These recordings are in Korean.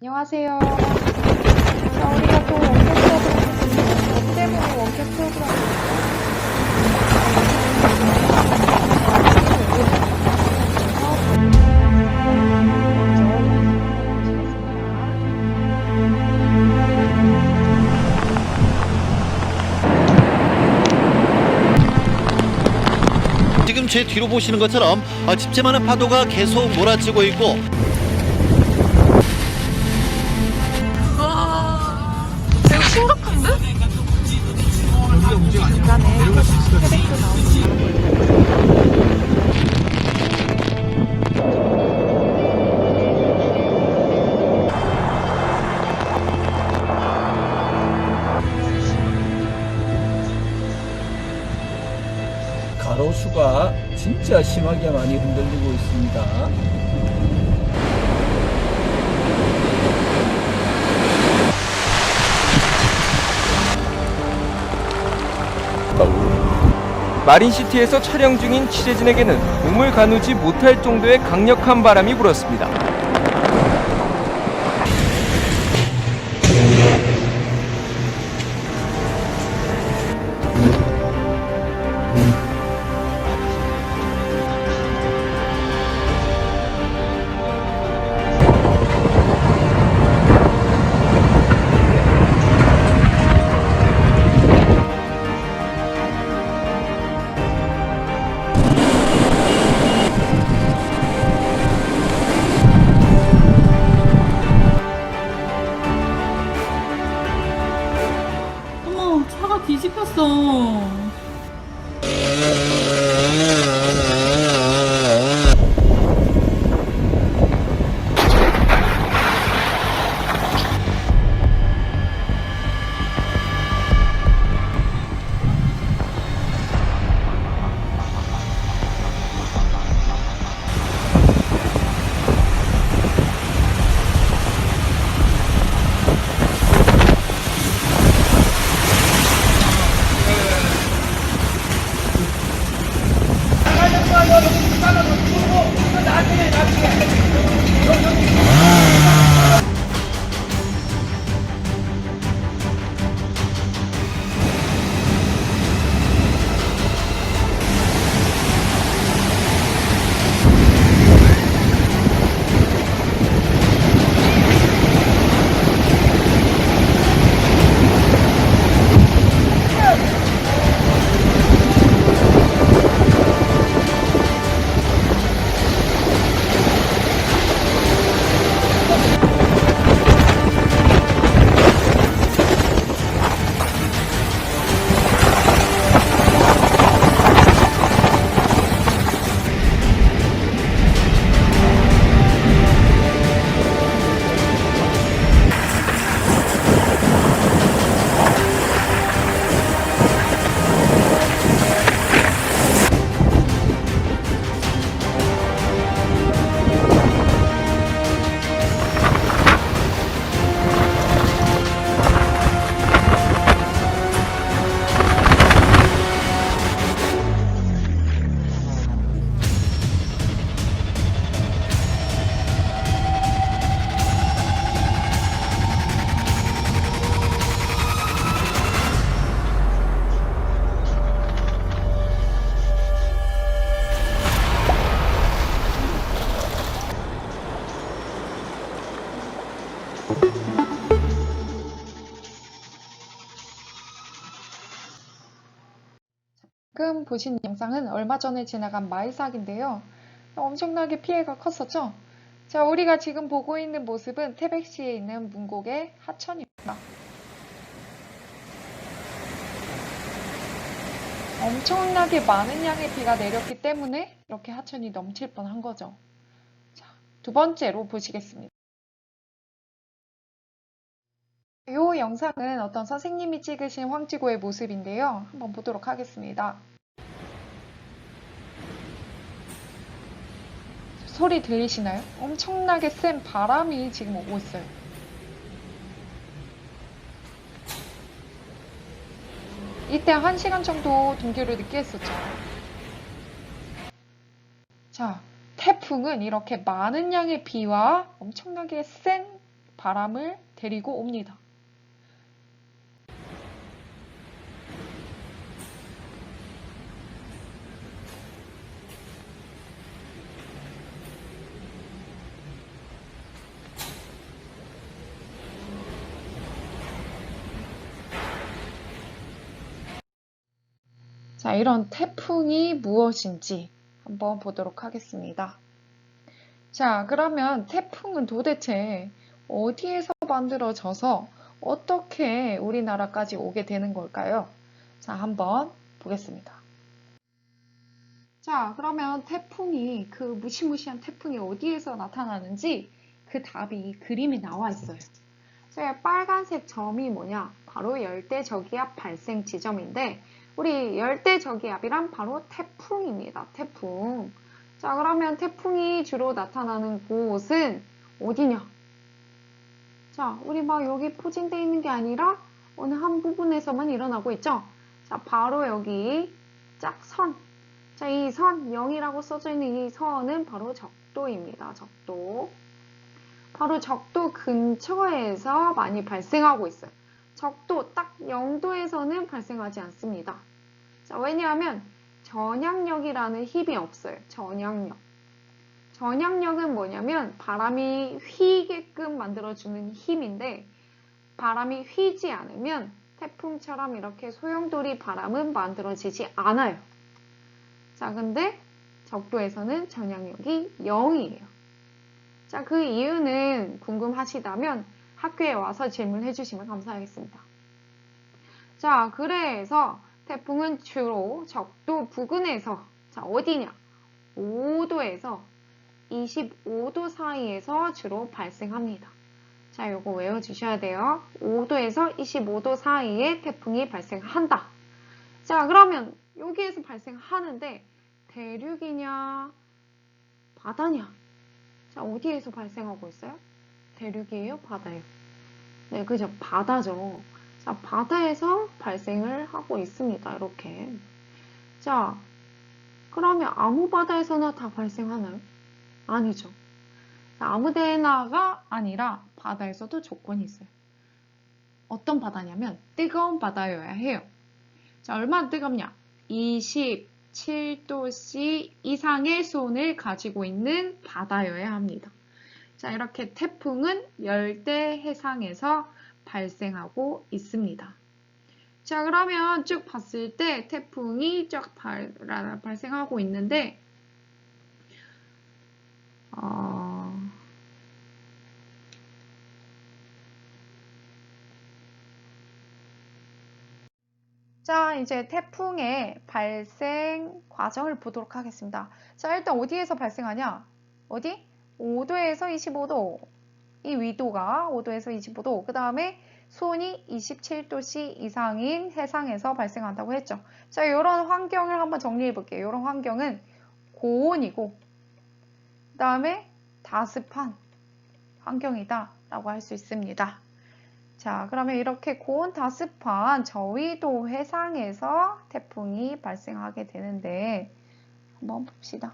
안녕하세요. 자, 우리가 또 원격 수업을 때문에 원격 수업을 지금 제 뒤로 보시는 것처럼 집채만한 파도가 계속 몰아치고 있고 되게 심각한데? 가로수가 진짜 심하게 많이 흔들리고 있습니다. 마린시티에서 촬영 중인 취재진에게는 몸을 가누지 못할 정도의 강력한 바람이 불었습니다. 어머, 차가 뒤집혔어. 지금 보신 영상은 얼마 전에 지나간 마이삭인데요. 엄청나게 피해가 컸었죠? 자, 우리가 지금 보고 있는 모습은 태백시에 있는 문곡의 하천입니다. 엄청나게 많은 양의 비가 내렸기 때문에 이렇게 하천이 넘칠 뻔한 거죠. 자, 두 번째로 보시겠습니다. 이 영상은 어떤 선생님이 찍으신 황지구의 모습인데요. 한번 보도록 하겠습니다. 소리 들리시나요? 엄청나게 센 바람이 지금 오고 있어요. 이때 1시간 정도 등교를 늦게 했었죠. 자, 태풍은 이렇게 많은 양의 비와 엄청나게 센 바람을 데리고 옵니다. 자, 이런 태풍이 무엇인지 한번 보도록 하겠습니다. 자, 그러면 태풍은 도대체 어디에서 만들어져서 어떻게 우리나라까지 오게 되는 걸까요? 자, 한번 보겠습니다. 자, 그러면 태풍이, 그 무시무시한 태풍이 어디에서 나타나는지 그 답이 그림에 나와 있어요. 자, 빨간색 점이 뭐냐? 바로 열대저기압 발생 지점인데, 우리 열대저기압이란 바로 태풍입니다. 태풍. 자, 그러면 태풍이 주로 나타나는 곳은 어디냐? 자, 우리 막 여기 포진되어 있는 게 아니라 어느 한 부분에서만 일어나고 있죠? 자, 바로 여기 짝 선. 자, 이 선, 0이라고 써져 있는 이 선은 바로 적도입니다. 적도. 바로 적도 근처에서 많이 발생하고 있어요. 적도 딱 0도에서는 발생하지 않습니다. 자, 왜냐하면 전향력이라는 힘이 없어요. 전향력. 전향력은 뭐냐면 바람이 휘게끔 만들어주는 힘인데, 바람이 휘지 않으면 태풍처럼 이렇게 소용돌이 바람은 만들어지지 않아요. 자, 근데 적도에서는 전향력이 0이에요. 자, 그 이유는 궁금하시다면 학교에 와서 질문해 주시면 감사하겠습니다. 자, 그래서 태풍은 주로 적도 부근에서, 자, 어디냐? 5도에서 25도 사이에서 주로 발생합니다. 자, 요거 외워주셔야 돼요. 5도에서 25도 사이에 태풍이 발생한다. 자, 그러면 여기에서 발생하는데 대륙이냐, 바다냐? 자, 어디에서 발생하고 있어요? 대륙이에요? 바다예요? 네, 그죠? 바다죠. 자, 바다에서 발생을 하고 있습니다. 이렇게. 자, 그러면 아무 바다에서나 다 발생하나요? 아니죠. 자, 아무 데나가 아니라 바다에서도 조건이 있어요. 어떤 바다냐면 뜨거운 바다여야 해요. 자, 얼마나 뜨겁냐? 27도씨 이상의 수온을 가지고 있는 바다여야 합니다. 자, 이렇게 태풍은 열대 해상에서 발생하고 있습니다. 자, 그러면 쭉 봤을 때 태풍이 쭉 발생하고 있는데, 자, 이제 태풍의 발생 과정을 보도록 하겠습니다. 자, 일단 어디에서 발생하냐? 어디? 5도에서 25도. 이 위도가 5도에서 25도. 그 다음에 수온이 27도씨 이상인 해상에서 발생한다고 했죠. 자, 이런 환경을 한번 정리해 볼게요. 이런 환경은 고온이고, 그 다음에 다습한 환경이다 라고 할 수 있습니다. 자, 그러면 이렇게 고온 다습한 저위도 해상에서 태풍이 발생하게 되는데, 한번 봅시다.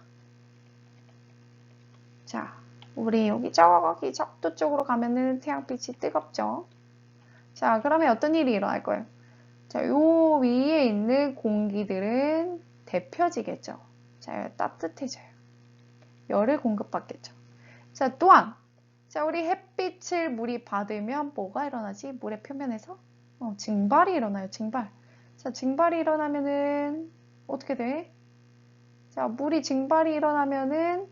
자, 우리 여기 저기 적도 쪽으로 가면은 태양빛이 뜨겁죠. 자, 그러면 어떤 일이 일어날 거예요? 자, 요 위에 있는 공기들은 데펴지겠죠. 자, 따뜻해져요. 열을 공급받겠죠. 자, 또한 자, 우리 햇빛을 물이 받으면 뭐가 일어나지? 물의 표면에서 증발이 일어나요. 증발. 자, 증발이 일어나면은 어떻게 돼? 자, 물이 증발이 일어나면은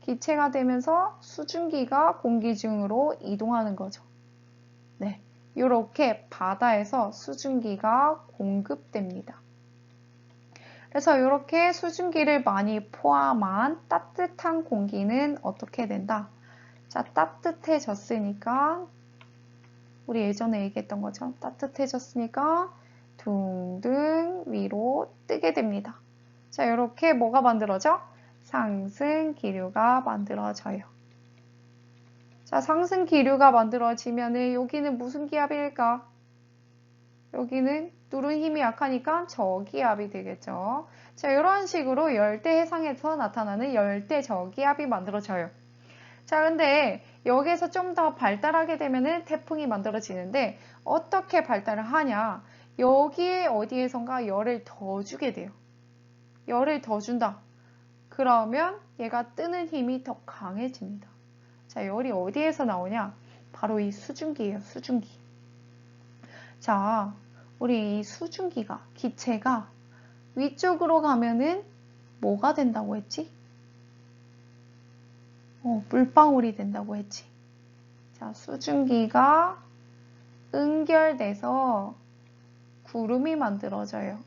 기체가 되면서 수증기가 공기 중으로 이동하는 거죠. 네, 이렇게 바다에서 수증기가 공급됩니다. 그래서 이렇게 수증기를 많이 포함한 따뜻한 공기는 어떻게 된다? 자, 따뜻해졌으니까 우리 예전에 얘기했던 거죠. 따뜻해졌으니까 둥둥 위로 뜨게 됩니다. 자, 이렇게 뭐가 만들어져? 상승 기류가 만들어져요. 자, 상승 기류가 만들어지면은 여기는 무슨 기압일까? 여기는 누른 힘이 약하니까 저기압이 되겠죠. 자, 이런 식으로 열대 해상에서 나타나는 열대 저기압이 만들어져요. 자, 근데 여기에서 좀 더 발달하게 되면은 태풍이 만들어지는데 어떻게 발달을 하냐? 여기에 어디에선가 열을 더 주게 돼요. 열을 더 준다. 그러면 얘가 뜨는 힘이 더 강해집니다. 자, 열이 어디에서 나오냐? 바로 이 수증기예요, 수증기. 자, 우리 이 수증기가, 기체가 위쪽으로 가면은 뭐가 된다고 했지? 물방울이 된다고 했지. 자, 수증기가 응결돼서 구름이 만들어져요.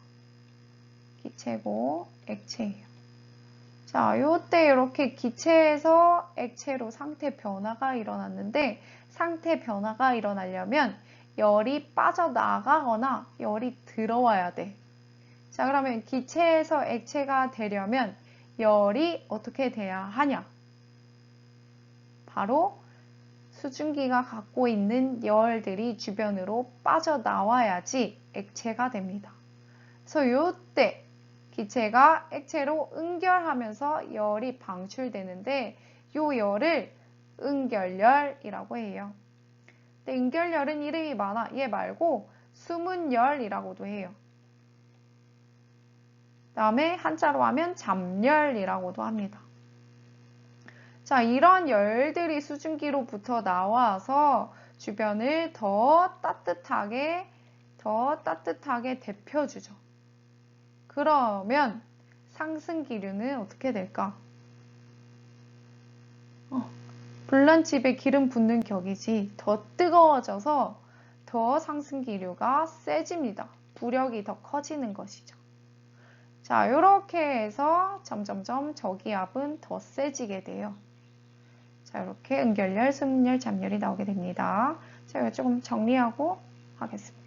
기체고 액체예요. 자, 요때 이렇게 기체에서 액체로 상태 변화가 일어났는데 상태 변화가 일어나려면 열이 빠져나가거나 열이 들어와야 돼. 자, 그러면 기체에서 액체가 되려면 열이 어떻게 돼야 하냐? 바로 수증기가 갖고 있는 열들이 주변으로 빠져나와야지 액체가 됩니다. 그래서 이때 기체가 액체로 응결하면서 열이 방출되는데 이 열을 응결열이라고 해요. 근데 응결열은 이름이 많아. 얘 말고 수문열이라고도 해요. 다음에 한자로 하면 잡열이라고도 합니다. 자, 이런 열들이 수증기로부터 나와서 주변을 더 따뜻하게 데펴주죠. 그러면 상승기류는 어떻게 될까? 불난집에 기름 붓는 격이지 더 뜨거워져서 더 상승기류가 세집니다. 부력이 더 커지는 것이죠. 자, 이렇게 해서 점점점 저기압은 더 세지게 돼요. 자, 이렇게 응결열, 수문열, 잡열이 나오게 됩니다. 자, 이거 조금 정리하고 하겠습니다.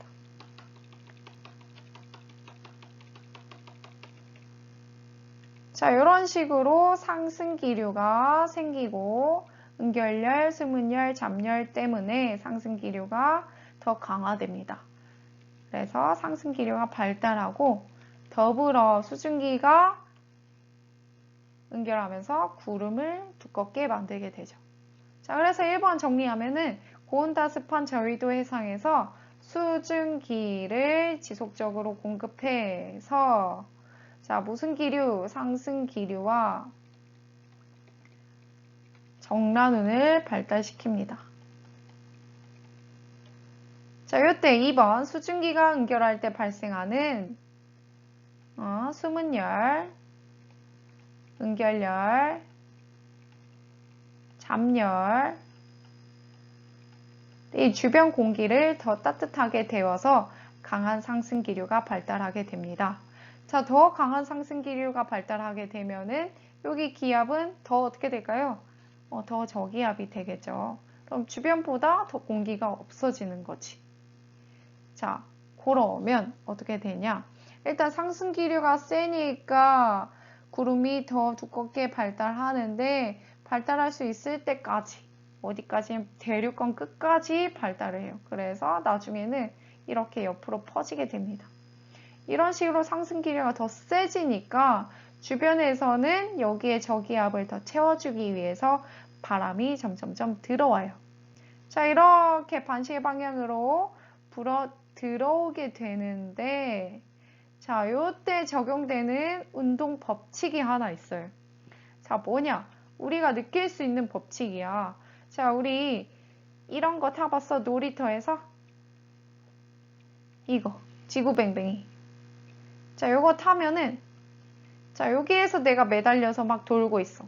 자, 이런 식으로 상승기류가 생기고 응결열, 수문열, 잡열 때문에 상승기류가 더 강화됩니다. 그래서 상승기류가 발달하고 더불어 수증기가 응결하면서 구름을 두껍게 만들게 되죠. 자, 그래서 1번 정리하면은 고온다습한 저위도 해상에서 수증기를 지속적으로 공급해서 자, 무슨 기류? 상승기류와 정란운을 발달시킵니다. 자, 이때 2번 수증기가 응결할 때 발생하는 수문열, 응결열, 잡열, 이 주변 공기를 더 따뜻하게 데워서 강한 상승기류가 발달하게 됩니다. 자, 더 강한 상승기류가 발달하게 되면은 여기 기압은 더 어떻게 될까요? 더 저기압이 되겠죠. 그럼 주변보다 더 공기가 없어지는 거지. 자, 그러면 어떻게 되냐? 일단 상승기류가 세니까 구름이 더 두껍게 발달하는데 발달할 수 있을 때까지 어디까지? 대륙권 끝까지 발달을 해요. 그래서 나중에는 이렇게 옆으로 퍼지게 됩니다. 이런 식으로 상승기류가 더 세지니까 주변에서는 여기에 저기압을 더 채워주기 위해서 바람이 점점점 들어와요. 자, 이렇게 반시계 방향으로 불어 들어오게 되는데 자, 요때 적용되는 운동 법칙이 하나 있어요. 자, 뭐냐? 우리가 느낄 수 있는 법칙이야. 자, 우리 이런 거 타봤어? 놀이터에서? 이거, 지구뱅뱅이. 자, 요거 타면은 자, 여기에서 내가 매달려서 막 돌고 있어.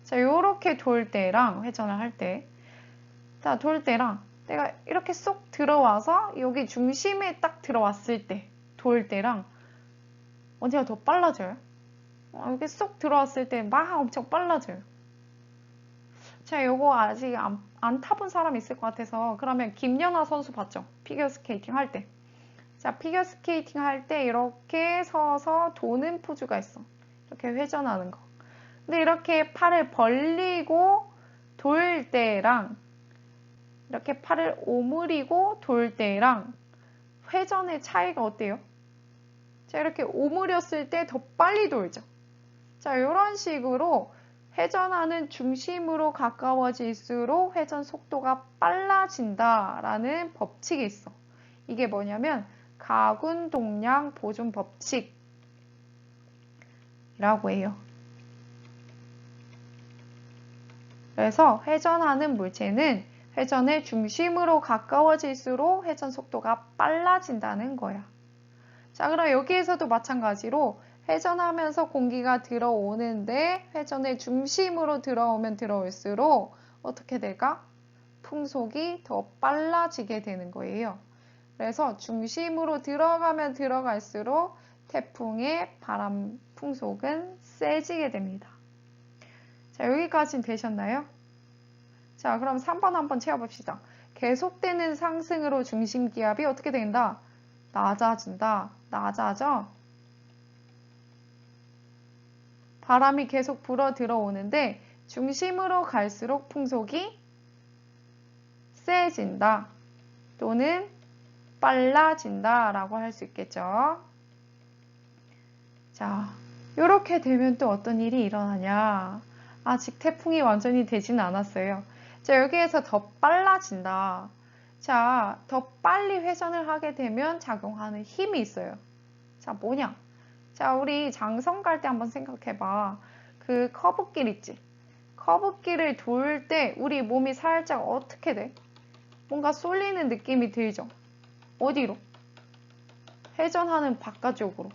자, 요렇게 돌 때랑 회전을 할 때 자, 돌 때랑 내가 이렇게 쏙 들어와서 여기 중심에 딱 들어왔을 때 돌 때랑 어디가 더 빨라져요? 여기 쏙 들어왔을 때 막 엄청 빨라져요. 자, 요거 아직 안 타본 사람 있을 것 같아서 그러면 김연아 선수 봤죠? 피겨스케이팅 할 때. 자, 피겨스케이팅 할 때 이렇게 서서 도는 포즈가 있어. 이렇게 회전하는 거. 근데 이렇게 팔을 벌리고 돌 때랑 이렇게 팔을 오므리고 돌 때랑 회전의 차이가 어때요? 자, 이렇게 오므렸을 때 더 빨리 돌죠. 자, 이런 식으로 회전하는 중심으로 가까워질수록 회전 속도가 빨라진다라는 법칙이 있어. 이게 뭐냐면 가군 동량 보존 법칙이라고 해요. 그래서 회전하는 물체는 회전의 중심으로 가까워질수록 회전 속도가 빨라진다는 거야. 자, 그럼 여기에서도 마찬가지로 회전하면서 공기가 들어오는데 회전의 중심으로 들어오면 들어올수록 어떻게 될까? 풍속이 더 빨라지게 되는 거예요. 그래서 중심으로 들어가면 들어갈수록 태풍의 바람 풍속은 세지게 됩니다. 자, 여기까지는 되셨나요? 자, 그럼 3번 한번 채워봅시다. 계속되는 상승으로 중심 기압이 어떻게 된다? 낮아진다. 낮아져. 바람이 계속 불어 들어오는데 중심으로 갈수록 풍속이 세진다. 또는 빨라진다 라고 할 수 있겠죠. 자, 이렇게 되면 또 어떤 일이 일어나냐. 아직 태풍이 완전히 되지는 않았어요. 자, 여기에서 더 빨라진다. 자, 더 빨리 회전을 하게 되면 작용하는 힘이 있어요. 자, 뭐냐? 자, 우리 장성 갈 때 한번 생각해봐. 그 커브길 있지? 커브길을 돌 때 우리 몸이 살짝 어떻게 돼? 뭔가 쏠리는 느낌이 들죠? 어디로? 회전하는 바깥쪽으로.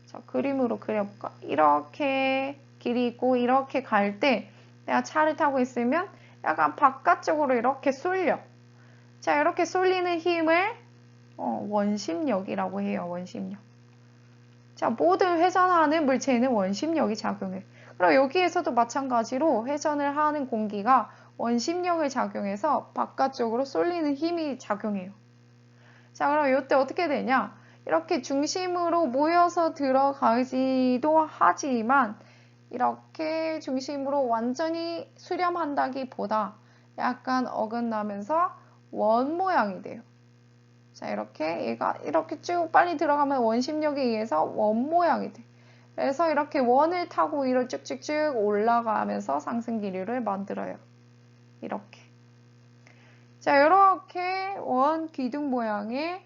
자, 그림으로 그려볼까? 이렇게 길이 있고 이렇게 갈 때 내가 차를 타고 있으면 약간 바깥쪽으로 이렇게 쏠려. 자, 이렇게 쏠리는 힘을 원심력이라고 해요. 원심력. 자, 모든 회전하는 물체에는 원심력이 작용해. 그럼 여기에서도 마찬가지로 회전을 하는 공기가 원심력을 작용해서 바깥쪽으로 쏠리는 힘이 작용해요. 자, 그럼 이때 어떻게 되냐? 이렇게 중심으로 모여서 들어가기도 하지만 이렇게 중심으로 완전히 수렴한다기보다 약간 어긋나면서 원 모양이 돼요. 자, 이렇게 얘가 이렇게 쭉 빨리 들어가면 원심력에 의해서 원 모양이 돼. 그래서 이렇게 원을 타고 위로 쭉쭉쭉 올라가면서 상승 기류를 만들어요. 이렇게. 자, 이렇게 원 기둥 모양의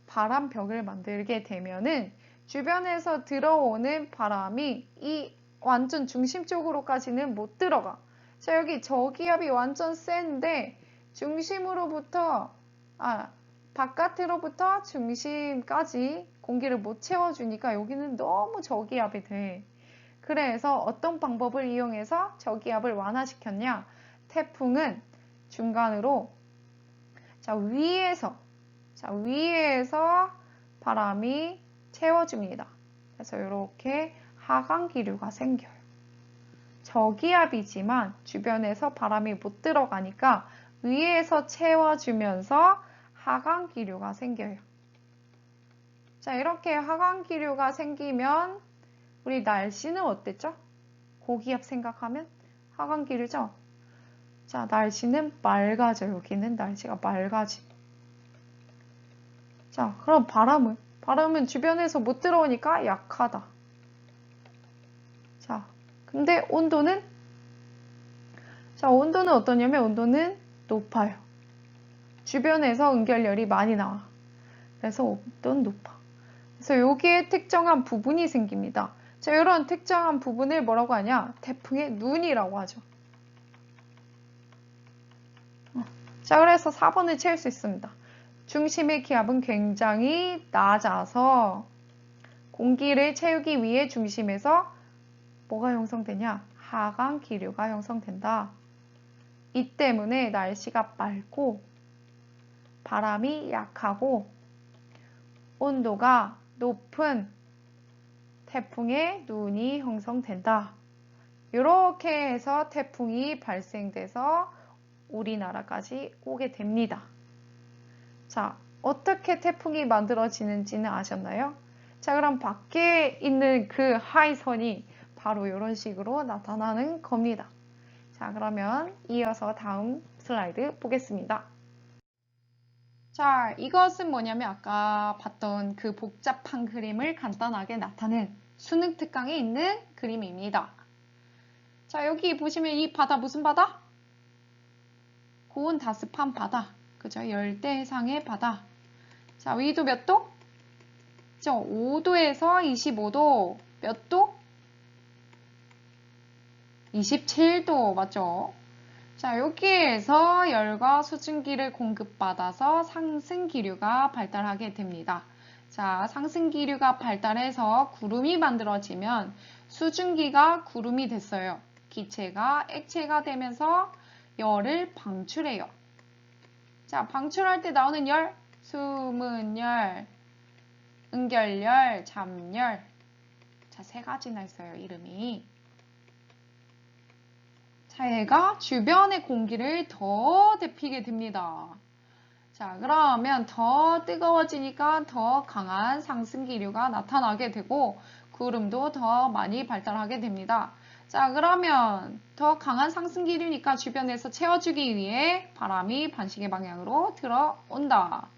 바람벽을 만들게 되면은 주변에서 들어오는 바람이 이 완전 중심 쪽으로까지는 못 들어가. 자, 여기 저기압이 완전 센데 중심으로부터 바깥으로부터 중심까지 공기를 못 채워주니까 여기는 너무 저기압이 돼. 그래서 어떤 방법을 이용해서 저기압을 완화시켰냐? 태풍은 중간으로 위에서 바람이 채워줍니다. 그래서 이렇게 하강 기류가 생겨요. 저기압이지만 주변에서 바람이 못 들어가니까 위에서 채워주면서 하강 기류가 생겨요. 자, 이렇게 하강 기류가 생기면 우리 날씨는 어땠죠? 고기압 생각하면 하강 기류죠? 자, 날씨는 맑아져. 여기는 날씨가 맑아지. 자, 그럼 바람은 주변에서 못 들어오니까 약하다. 자, 근데 온도는? 자, 온도는 어떠냐면 온도는 높아요. 주변에서 응결열이 많이 나와. 그래서 온도는 높아. 그래서 여기에 특정한 부분이 생깁니다. 자, 이런 특정한 부분을 뭐라고 하냐? 태풍의 눈이라고 하죠. 자, 그래서 4번을 채울 수 있습니다. 중심의 기압은 굉장히 낮아서 공기를 채우기 위해 중심에서 뭐가 형성되냐? 하강 기류가 형성된다. 이 때문에 날씨가 맑고 바람이 약하고 온도가 높은 태풍의 눈이 형성된다. 이렇게 해서 태풍이 발생돼서 우리나라까지 오게 됩니다. 자, 어떻게 태풍이 만들어지는지는 아셨나요? 자, 그럼 밖에 있는 그 하이선이 바로 이런 식으로 나타나는 겁니다. 자, 그러면 이어서 다음 슬라이드 보겠습니다. 자, 이것은 뭐냐면 아까 봤던 그 복잡한 그림을 간단하게 나타낸 순흥 특강에 있는 그림입니다. 자, 여기 보시면 이 바다 무슨 바다? 고온 다습한 바다. 그죠? 열대해상의 바다. 자, 위도 몇 도? 그죠? 5도에서 25도. 몇 도? 27도. 맞죠? 자, 여기에서 열과 수증기를 공급받아서 상승기류가 발달하게 됩니다. 자, 상승기류가 발달해서 구름이 만들어지면 수증기가 구름이 됐어요. 기체가 액체가 되면서 열을 방출해요. 자, 방출할 때 나오는 열, 수문열, 응결열, 잠열. 자, 세 가지나 있어요, 이름이. 자, 얘가 주변의 공기를 더 데피게 됩니다. 자, 그러면 더 뜨거워지니까 더 강한 상승기류가 나타나게 되고 구름도 더 많이 발달하게 됩니다. 자, 그러면 더 강한 상승기류니까 주변에서 채워주기 위해 바람이 반시계 방향으로 들어온다.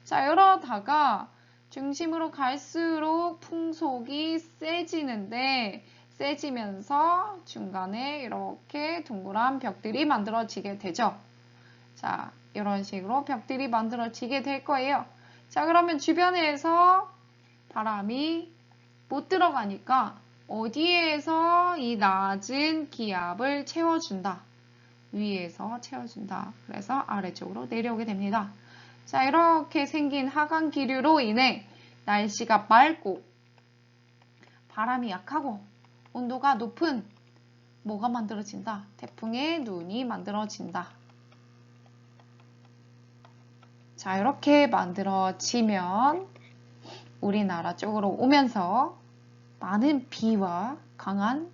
자, 이러다가 중심으로 갈수록 풍속이 세지는데 세지면서 중간에 이렇게 둥그란 벽들이 만들어지게 되죠. 자, 이런 식으로 벽들이 만들어지게 될 거예요. 자, 그러면 주변에서 바람이 못 들어가니까 어디에서 이 낮은 기압을 채워준다. 위에서 채워준다. 그래서 아래쪽으로 내려오게 됩니다. 자, 이렇게 생긴 하강 기류로 인해 날씨가 맑고 바람이 약하고 온도가 높은 뭐가 만들어진다? 태풍의 눈이 만들어진다. 자, 이렇게 만들어지면 우리나라 쪽으로 오면서 많은 비와 강한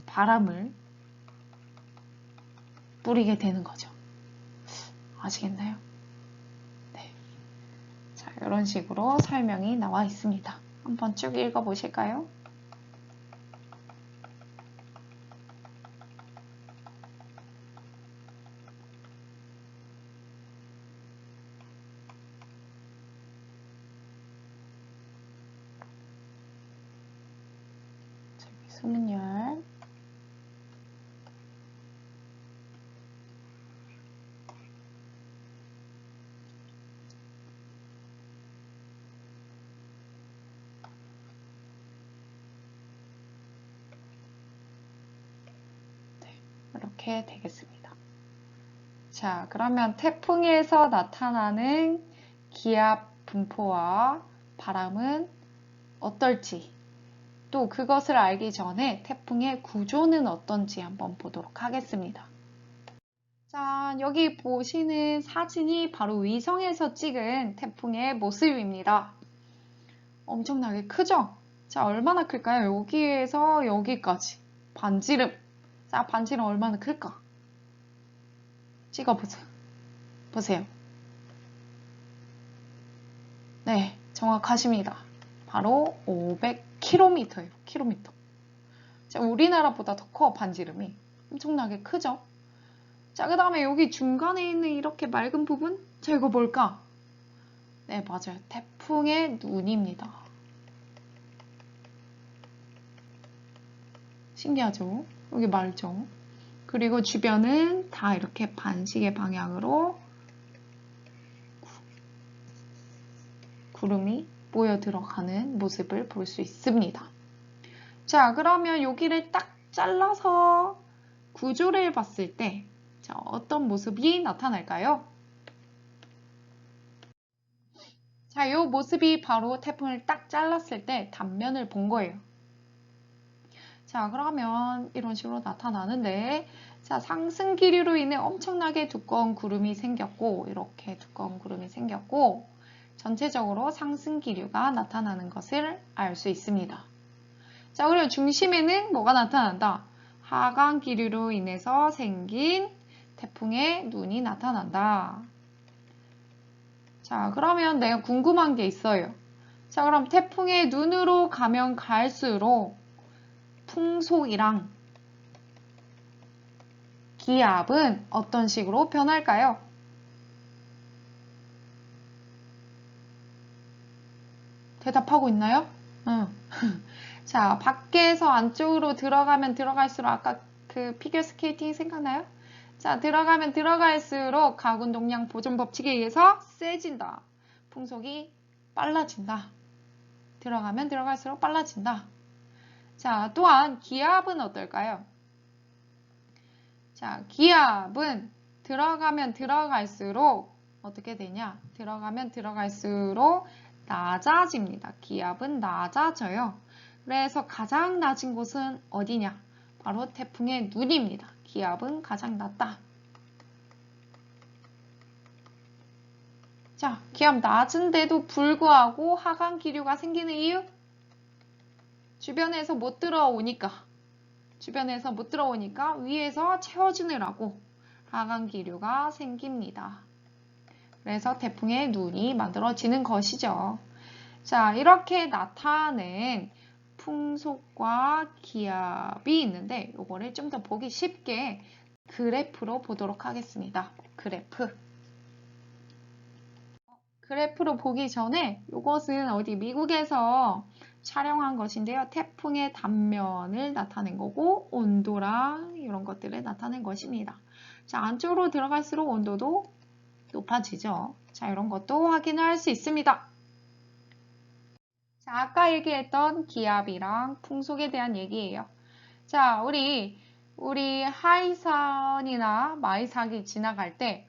바람을 뿌리게 되는 거죠. 아시겠나요? 네. 자, 이런 식으로 설명이 나와 있습니다. 한번 쭉 읽어보실까요? 수문열, 네, 이렇게 되겠습니다. 자, 그러면 태풍에서 나타나는 기압 분포와 바람은 어떨지 또 그것을 알기 전에 태풍의 구조는 어떤지 한번 보도록 하겠습니다. 자, 여기 보시는 사진이 바로 위성에서 찍은 태풍의 모습입니다. 엄청나게 크죠? 자, 얼마나 클까요? 여기에서 여기까지. 반지름. 자, 반지름 얼마나 클까? 찍어보세요. 보세요. 네, 정확하십니다. 바로 500km예요. 킬로미터. 자, 우리나라보다 더 커, 반지름이. 엄청나게 크죠? 자, 그 다음에 여기 중간에 있는 이렇게 맑은 부분? 자, 이거 뭘까? 네, 맞아요. 태풍의 눈입니다. 신기하죠? 여기 맑죠? 그리고 주변은 다 이렇게 반시계 방향으로 구름이 모여 들어가는 모습을 볼 수 있습니다. 자, 그러면 여기를 딱 잘라서 구조를 봤을 때 자, 어떤 모습이 나타날까요? 자, 이 모습이 바로 태풍을 딱 잘랐을 때 단면을 본 거예요. 자, 그러면 이런 식으로 나타나는데 자, 상승 기류로 인해 엄청나게 두꺼운 구름이 생겼고 이렇게 두꺼운 구름이 생겼고 전체적으로 상승 기류가 나타나는 것을 알 수 있습니다. 자, 그리고 중심에는 뭐가 나타난다? 하강 기류로 인해서 생긴 태풍의 눈이 나타난다. 자, 그러면 내가 궁금한 게 있어요. 자, 그럼 태풍의 눈으로 가면 갈수록 풍속이랑 기압은 어떤 식으로 변할까요? 대답하고 있나요? 응. 자, 밖에서 안쪽으로 들어가면 들어갈수록 아까 그 피겨 스케이팅 생각나요? 자, 들어가면 들어갈수록 가운동량 보존 법칙에 의해서 세진다. 풍속이 빨라진다. 들어가면 들어갈수록 빨라진다. 자, 또한 기압은 어떨까요? 자, 기압은 들어가면 들어갈수록 어떻게 되냐? 들어가면 들어갈수록 낮아집니다. 기압은 낮아져요. 그래서 가장 낮은 곳은 어디냐? 바로 태풍의 눈입니다. 기압은 가장 낮다. 자, 기압 낮은데도 불구하고 하강 기류가 생기는 이유? 주변에서 못 들어오니까 위에서 채워주느라고 하강 기류가 생깁니다. 그래서 태풍의 눈이 만들어지는 것이죠. 자, 이렇게 나타낸 풍속과 기압이 있는데 이거를 좀 더 보기 쉽게 그래프로 보도록 하겠습니다. 그래프로 보기 전에 이것은 어디 미국에서 촬영한 것인데요. 태풍의 단면을 나타낸 거고 온도랑 이런 것들을 나타낸 것입니다. 자, 안쪽으로 들어갈수록 온도도 높아지죠. 자, 이런 것도 확인할 수 있습니다. 자, 아까 얘기했던 기압이랑 풍속에 대한 얘기예요. 자, 우리 하이산이나 마이삭이 지나갈 때,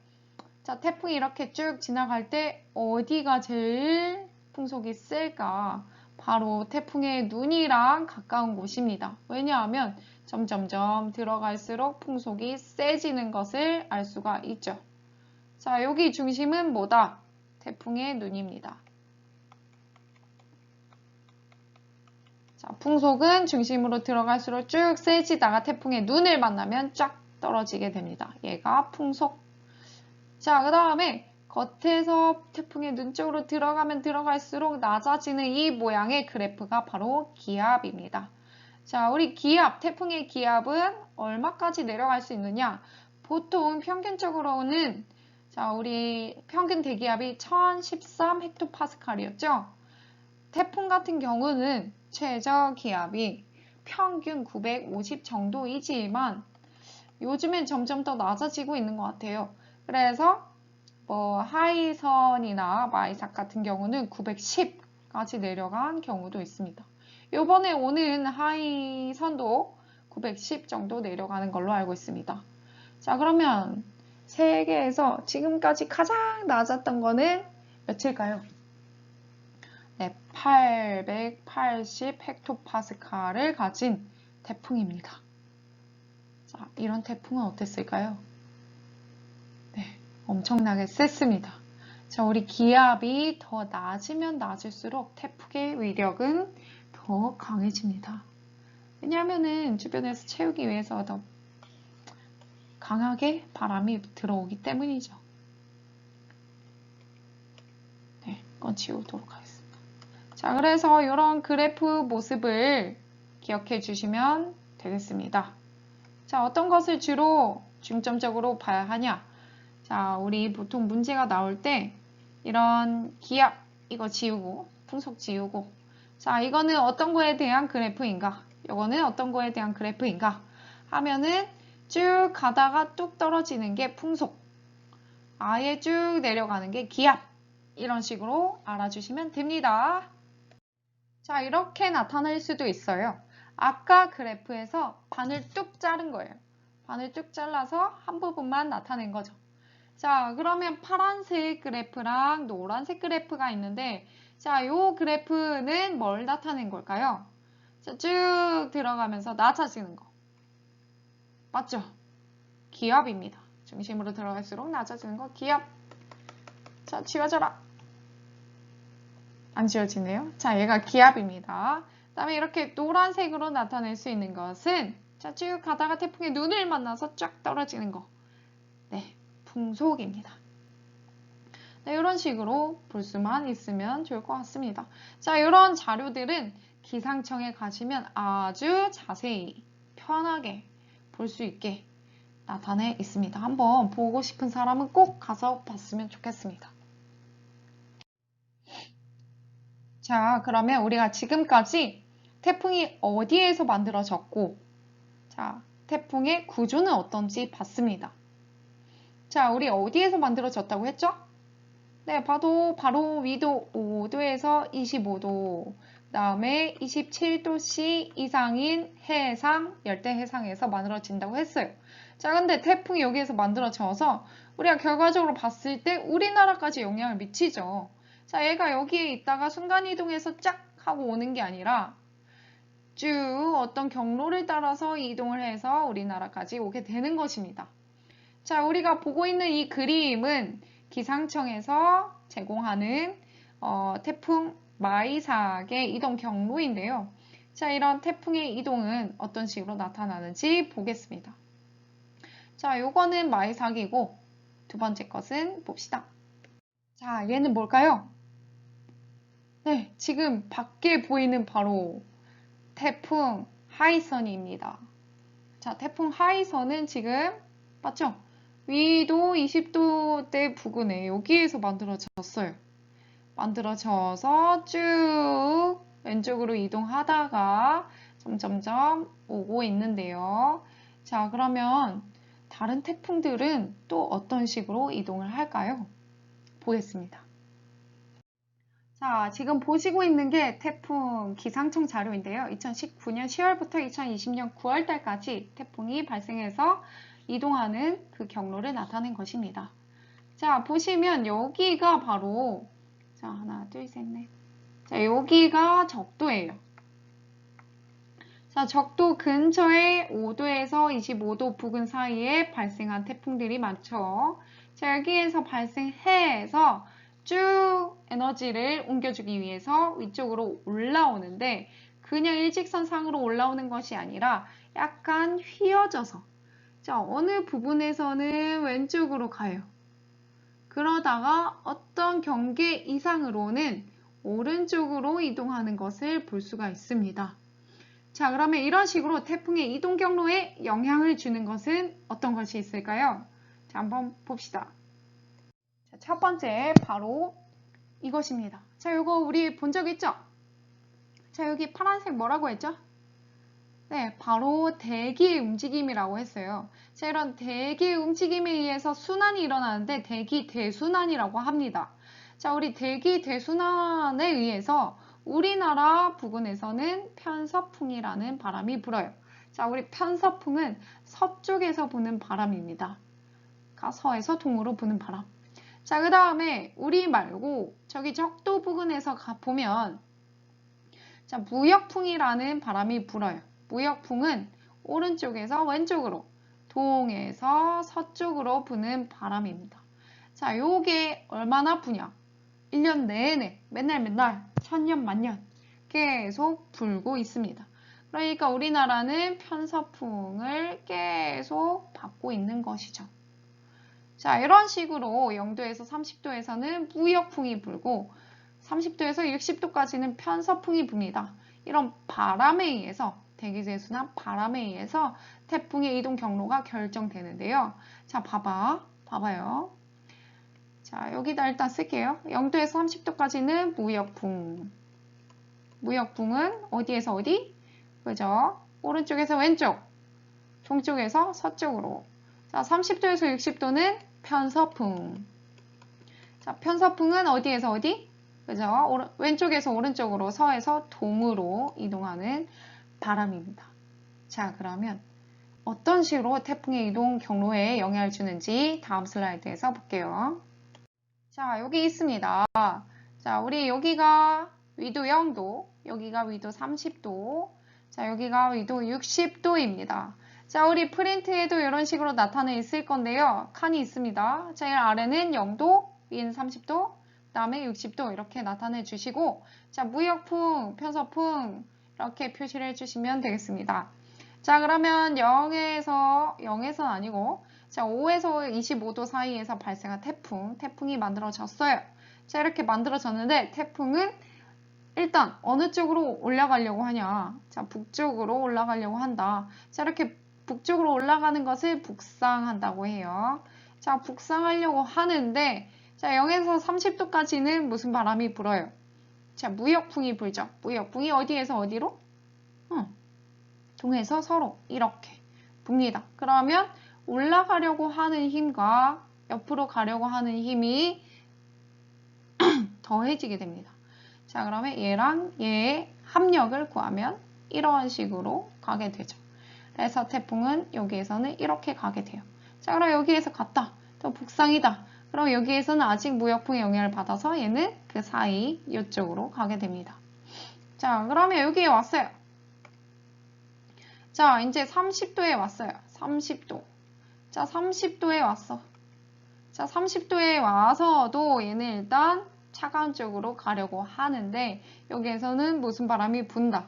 자, 태풍이 이렇게 쭉 지나갈 때 어디가 제일 풍속이 셀까? 바로 태풍의 눈이랑 가까운 곳입니다. 왜냐하면 점점점 들어갈수록 풍속이 세지는 것을 알 수가 있죠. 자, 여기 중심은 뭐다? 태풍의 눈입니다. 자, 풍속은 중심으로 들어갈수록 쭉 세지다가 태풍의 눈을 만나면 쫙 떨어지게 됩니다. 얘가 풍속. 자, 그 다음에 겉에서 태풍의 눈 쪽으로 들어가면 들어갈수록 낮아지는 이 모양의 그래프가 바로 기압입니다. 자, 우리 기압, 태풍의 기압은 얼마까지 내려갈 수 있느냐? 보통 평균적으로는 자, 우리 평균 대기압이 1013 헥토파스칼이었죠? 태풍 같은 경우는 최저 기압이 평균 950 정도이지만 요즘엔 점점 더 낮아지고 있는 것 같아요. 그래서 하이선이나 마이삭 같은 경우는 910까지 내려간 경우도 있습니다. 요번에 오는 하이선도 910 정도 내려가는 걸로 알고 있습니다. 자, 그러면 세계에서 지금까지 가장 낮았던 거는 몇일까요? 네, 880 헥토파스칼을 가진 태풍입니다. 자, 이런 태풍은 어땠을까요? 네, 엄청나게 셌습니다. 자, 우리 기압이 더 낮으면 낮을수록 태풍의 위력은 더 강해집니다. 왜냐하면 주변에서 채우기 위해서 더 강하게 바람이 들어오기 때문이죠. 네, 이건 지우도록 하겠습니다. 자, 그래서 이런 그래프 모습을 기억해 주시면 되겠습니다. 자, 어떤 것을 주로 중점적으로 봐야 하냐? 자, 우리 보통 문제가 나올 때 이런 기압, 이거 지우고, 풍속 지우고. 자, 이거는 어떤 거에 대한 그래프인가? 이거는 어떤 거에 대한 그래프인가? 하면은 쭉 가다가 뚝 떨어지는 게 풍속, 아예 쭉 내려가는 게 기압, 이런 식으로 알아주시면 됩니다. 자, 이렇게 나타날 수도 있어요. 아까 그래프에서 반을 뚝 자른 거예요. 반을 뚝 잘라서 한 부분만 나타낸 거죠. 자, 그러면 파란색 그래프랑 노란색 그래프가 있는데, 자, 요 그래프는 뭘 나타낸 걸까요? 자, 쭉 들어가면서 낮아지는 거. 맞죠? 기압입니다. 중심으로 들어갈수록 낮아지는 거 기압. 자, 지워져라. 안 지워지네요. 자, 얘가 기압입니다. 그 다음에 이렇게 노란색으로 나타낼 수 있는 것은 자, 쭉 가다가 태풍의 눈을 만나서 쫙 떨어지는 거. 네, 풍속입니다. 네, 이런 식으로 볼 수만 있으면 좋을 것 같습니다. 자, 이런 자료들은 기상청에 가시면 아주 자세히 편하게 볼 수 있게 나타내 있습니다. 한번 보고 싶은 사람은 꼭 가서 봤으면 좋겠습니다. 자, 그러면 우리가 지금까지 태풍이 어디에서 만들어졌고, 자, 태풍의 구조는 어떤지 봤습니다. 자, 우리 어디에서 만들어졌다고 했죠? 네, 바로 위도 5도에서 25도, 그 다음에 27도씨 이상인 해상, 열대해상에서 만들어진다고 했어요. 자, 근데 태풍이 여기에서 만들어져서 우리가 결과적으로 봤을 때 우리나라까지 영향을 미치죠. 자, 얘가 여기에 있다가 순간이동해서 쫙 하고 오는 게 아니라 쭉 어떤 경로를 따라서 이동을 해서 우리나라까지 오게 되는 것입니다. 자, 우리가 보고 있는 이 그림은 기상청에서 제공하는 태풍 마이삭의 이동 경로인데요. 자, 이런 태풍의 이동은 어떤 식으로 나타나는지 보겠습니다. 자, 요거는 마이삭이고 두 번째 것은 봅시다. 자, 얘는 뭘까요? 네, 지금 밖에 보이는 바로 태풍 하이선입니다. 자, 태풍 하이선은 지금 맞죠? 위도 20도대 부근에 여기에서 만들어졌어요. 만들어져서 쭉 왼쪽으로 이동하다가 점점점 오고 있는데요. 자, 그러면 다른 태풍들은 또 어떤 식으로 이동을 할까요? 보겠습니다. 자, 지금 보시고 있는 게 태풍 기상청 자료인데요. 2019년 10월부터 2020년 9월달까지 태풍이 발생해서 이동하는 그 경로를 나타낸 것입니다. 자, 보시면 여기가 바로 자, 하나, 둘, 셋, 넷. 자, 여기가 적도예요. 자, 적도 근처에 5도에서 25도 부근 사이에 발생한 태풍들이 많죠. 자, 여기에서 발생해서 쭉 에너지를 옮겨주기 위해서 위쪽으로 올라오는데 그냥 일직선상으로 올라오는 것이 아니라 약간 휘어져서 자, 어느 부분에서는 왼쪽으로 가요. 그러다가 어떤 경계 이상으로는 오른쪽으로 이동하는 것을 볼 수가 있습니다. 자, 그러면 이런 식으로 태풍의 이동 경로에 영향을 주는 것은 어떤 것이 있을까요? 자, 한번 봅시다. 자, 첫 번째 바로 이것입니다. 자, 이거 우리 본 적 있죠? 자, 여기 파란색 뭐라고 했죠? 네, 바로 대기의 움직임이라고 했어요. 자, 이런 대기의 움직임에 의해서 순환이 일어나는데 대기 대순환이라고 합니다. 자, 우리 대기 대순환에 의해서 우리나라 부근에서는 편서풍이라는 바람이 불어요. 자, 우리 편서풍은 서쪽에서 부는 바람입니다. 서에서 동으로 부는 바람. 자, 그 다음에 우리 말고 저기 적도 부근에서 보면 자, 무역풍이라는 바람이 불어요. 무역풍은 오른쪽에서 왼쪽으로, 동에서 서쪽으로 부는 바람입니다. 자, 요게 얼마나 부냐? 1년 내내, 맨날, 천년, 만년 계속 불고 있습니다. 그러니까 우리나라는 편서풍을 계속 받고 있는 것이죠. 자, 이런 식으로 0도에서 30도에서는 무역풍이 불고 30도에서 60도까지는 편서풍이 붑니다. 이런 바람에 의해서 대기대순환 바람에 의해서 태풍의 이동 경로가 결정되는데요. 자, 봐봐요. 자, 여기다 일단 쓸게요. 0도에서 30도까지는 무역풍. 무역풍은 어디에서 어디? 그죠? 오른쪽에서 왼쪽, 동쪽에서 서쪽으로. 자, 30도에서 60도는 편서풍. 자, 편서풍은 어디에서 어디? 그죠? 왼쪽에서 오른쪽으로, 서에서 동으로 이동하는 바람입니다. 자, 그러면 어떤 식으로 태풍의 이동 경로에 영향을 주는지 다음 슬라이드에서 볼게요. 자, 여기 있습니다. 자, 우리 여기가 위도 0도, 여기가 위도 30도, 자, 여기가 위도 60도입니다. 자, 우리 프린트에도 이런 식으로 나타내 있을 건데요. 칸이 있습니다. 자, 이 아래는 0도, 위는 30도, 그 다음에 60도 이렇게 나타내 주시고, 자, 무역풍, 편서풍 이렇게 표시를 해주시면 되겠습니다. 자, 그러면 0에서는 아니고, 자, 5에서 25도 사이에서 발생한 태풍이 만들어졌어요. 자, 이렇게 만들어졌는데, 태풍은 일단 어느 쪽으로 올라가려고 하냐? 자, 북쪽으로 올라가려고 한다. 자, 이렇게 북쪽으로 올라가는 것을 북상한다고 해요. 자, 북상하려고 하는데, 자, 0에서 30도까지는 무슨 바람이 불어요? 자, 무역풍이 불죠. 무역풍이 어디에서 어디로? 통해서 서로 이렇게 붑니다. 그러면 올라가려고 하는 힘과 옆으로 가려고 하는 힘이 더해지게 됩니다. 자, 그러면 얘랑 얘의 합력을 구하면 이런 식으로 가게 되죠. 그래서 태풍은 여기에서는 이렇게 가게 돼요. 자, 그럼 여기에서 갔다. 또 북상이다. 그럼 여기에서는 아직 무역풍의 영향을 받아서 얘는 그 사이 이쪽으로 가게 됩니다. 자, 그러면 여기에 왔어요. 자, 이제 30도에 왔어요. 30도. 자, 30도에 왔어. 자, 30도에 와서도 얘는 일단 차가운 쪽으로 가려고 하는데 여기에서는 무슨 바람이 분다.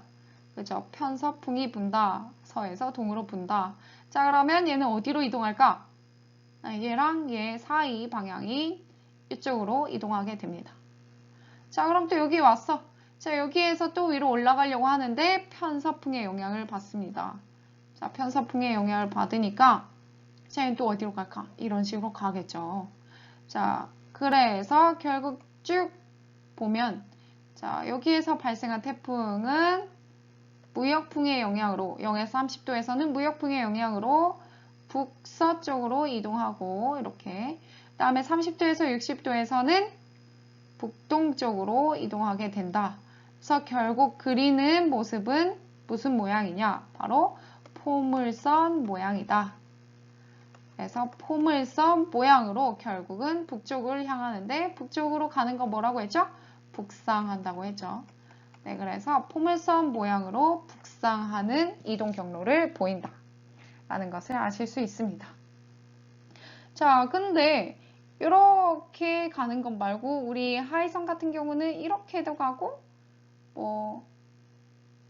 그죠? 편서풍이 분다. 서에서 동으로 분다. 자, 그러면 얘는 어디로 이동할까? 얘랑 얘 사이 방향이 이쪽으로 이동하게 됩니다. 자, 그럼 또 여기 왔어. 자, 여기에서 또 위로 올라가려고 하는데 편서풍의 영향을 받습니다. 자, 편서풍의 영향을 받으니까 자, 얘는 또 어디로 갈까? 이런 식으로 가겠죠. 자, 그래서 결국 쭉 보면 자, 여기에서 발생한 태풍은 무역풍의 영향으로 0에서 30도에서는 무역풍의 영향으로 북서쪽으로 이동하고 이렇게 다음에 30도에서 60도에서는 북동쪽으로 이동하게 된다. 그래서 결국 그리는 모습은 무슨 모양이냐? 바로 포물선 모양이다. 그래서 포물선 모양으로 결국은 북쪽을 향하는데 북쪽으로 가는 거 뭐라고 했죠? 북상한다고 했죠. 네, 그래서 포물선 모양으로 북상하는 이동 경로를 보인다. 라는 것을 아실 수 있습니다. 자, 근데 이렇게 가는 것 말고 우리 하이선 같은 경우는 이렇게도 가고 뭐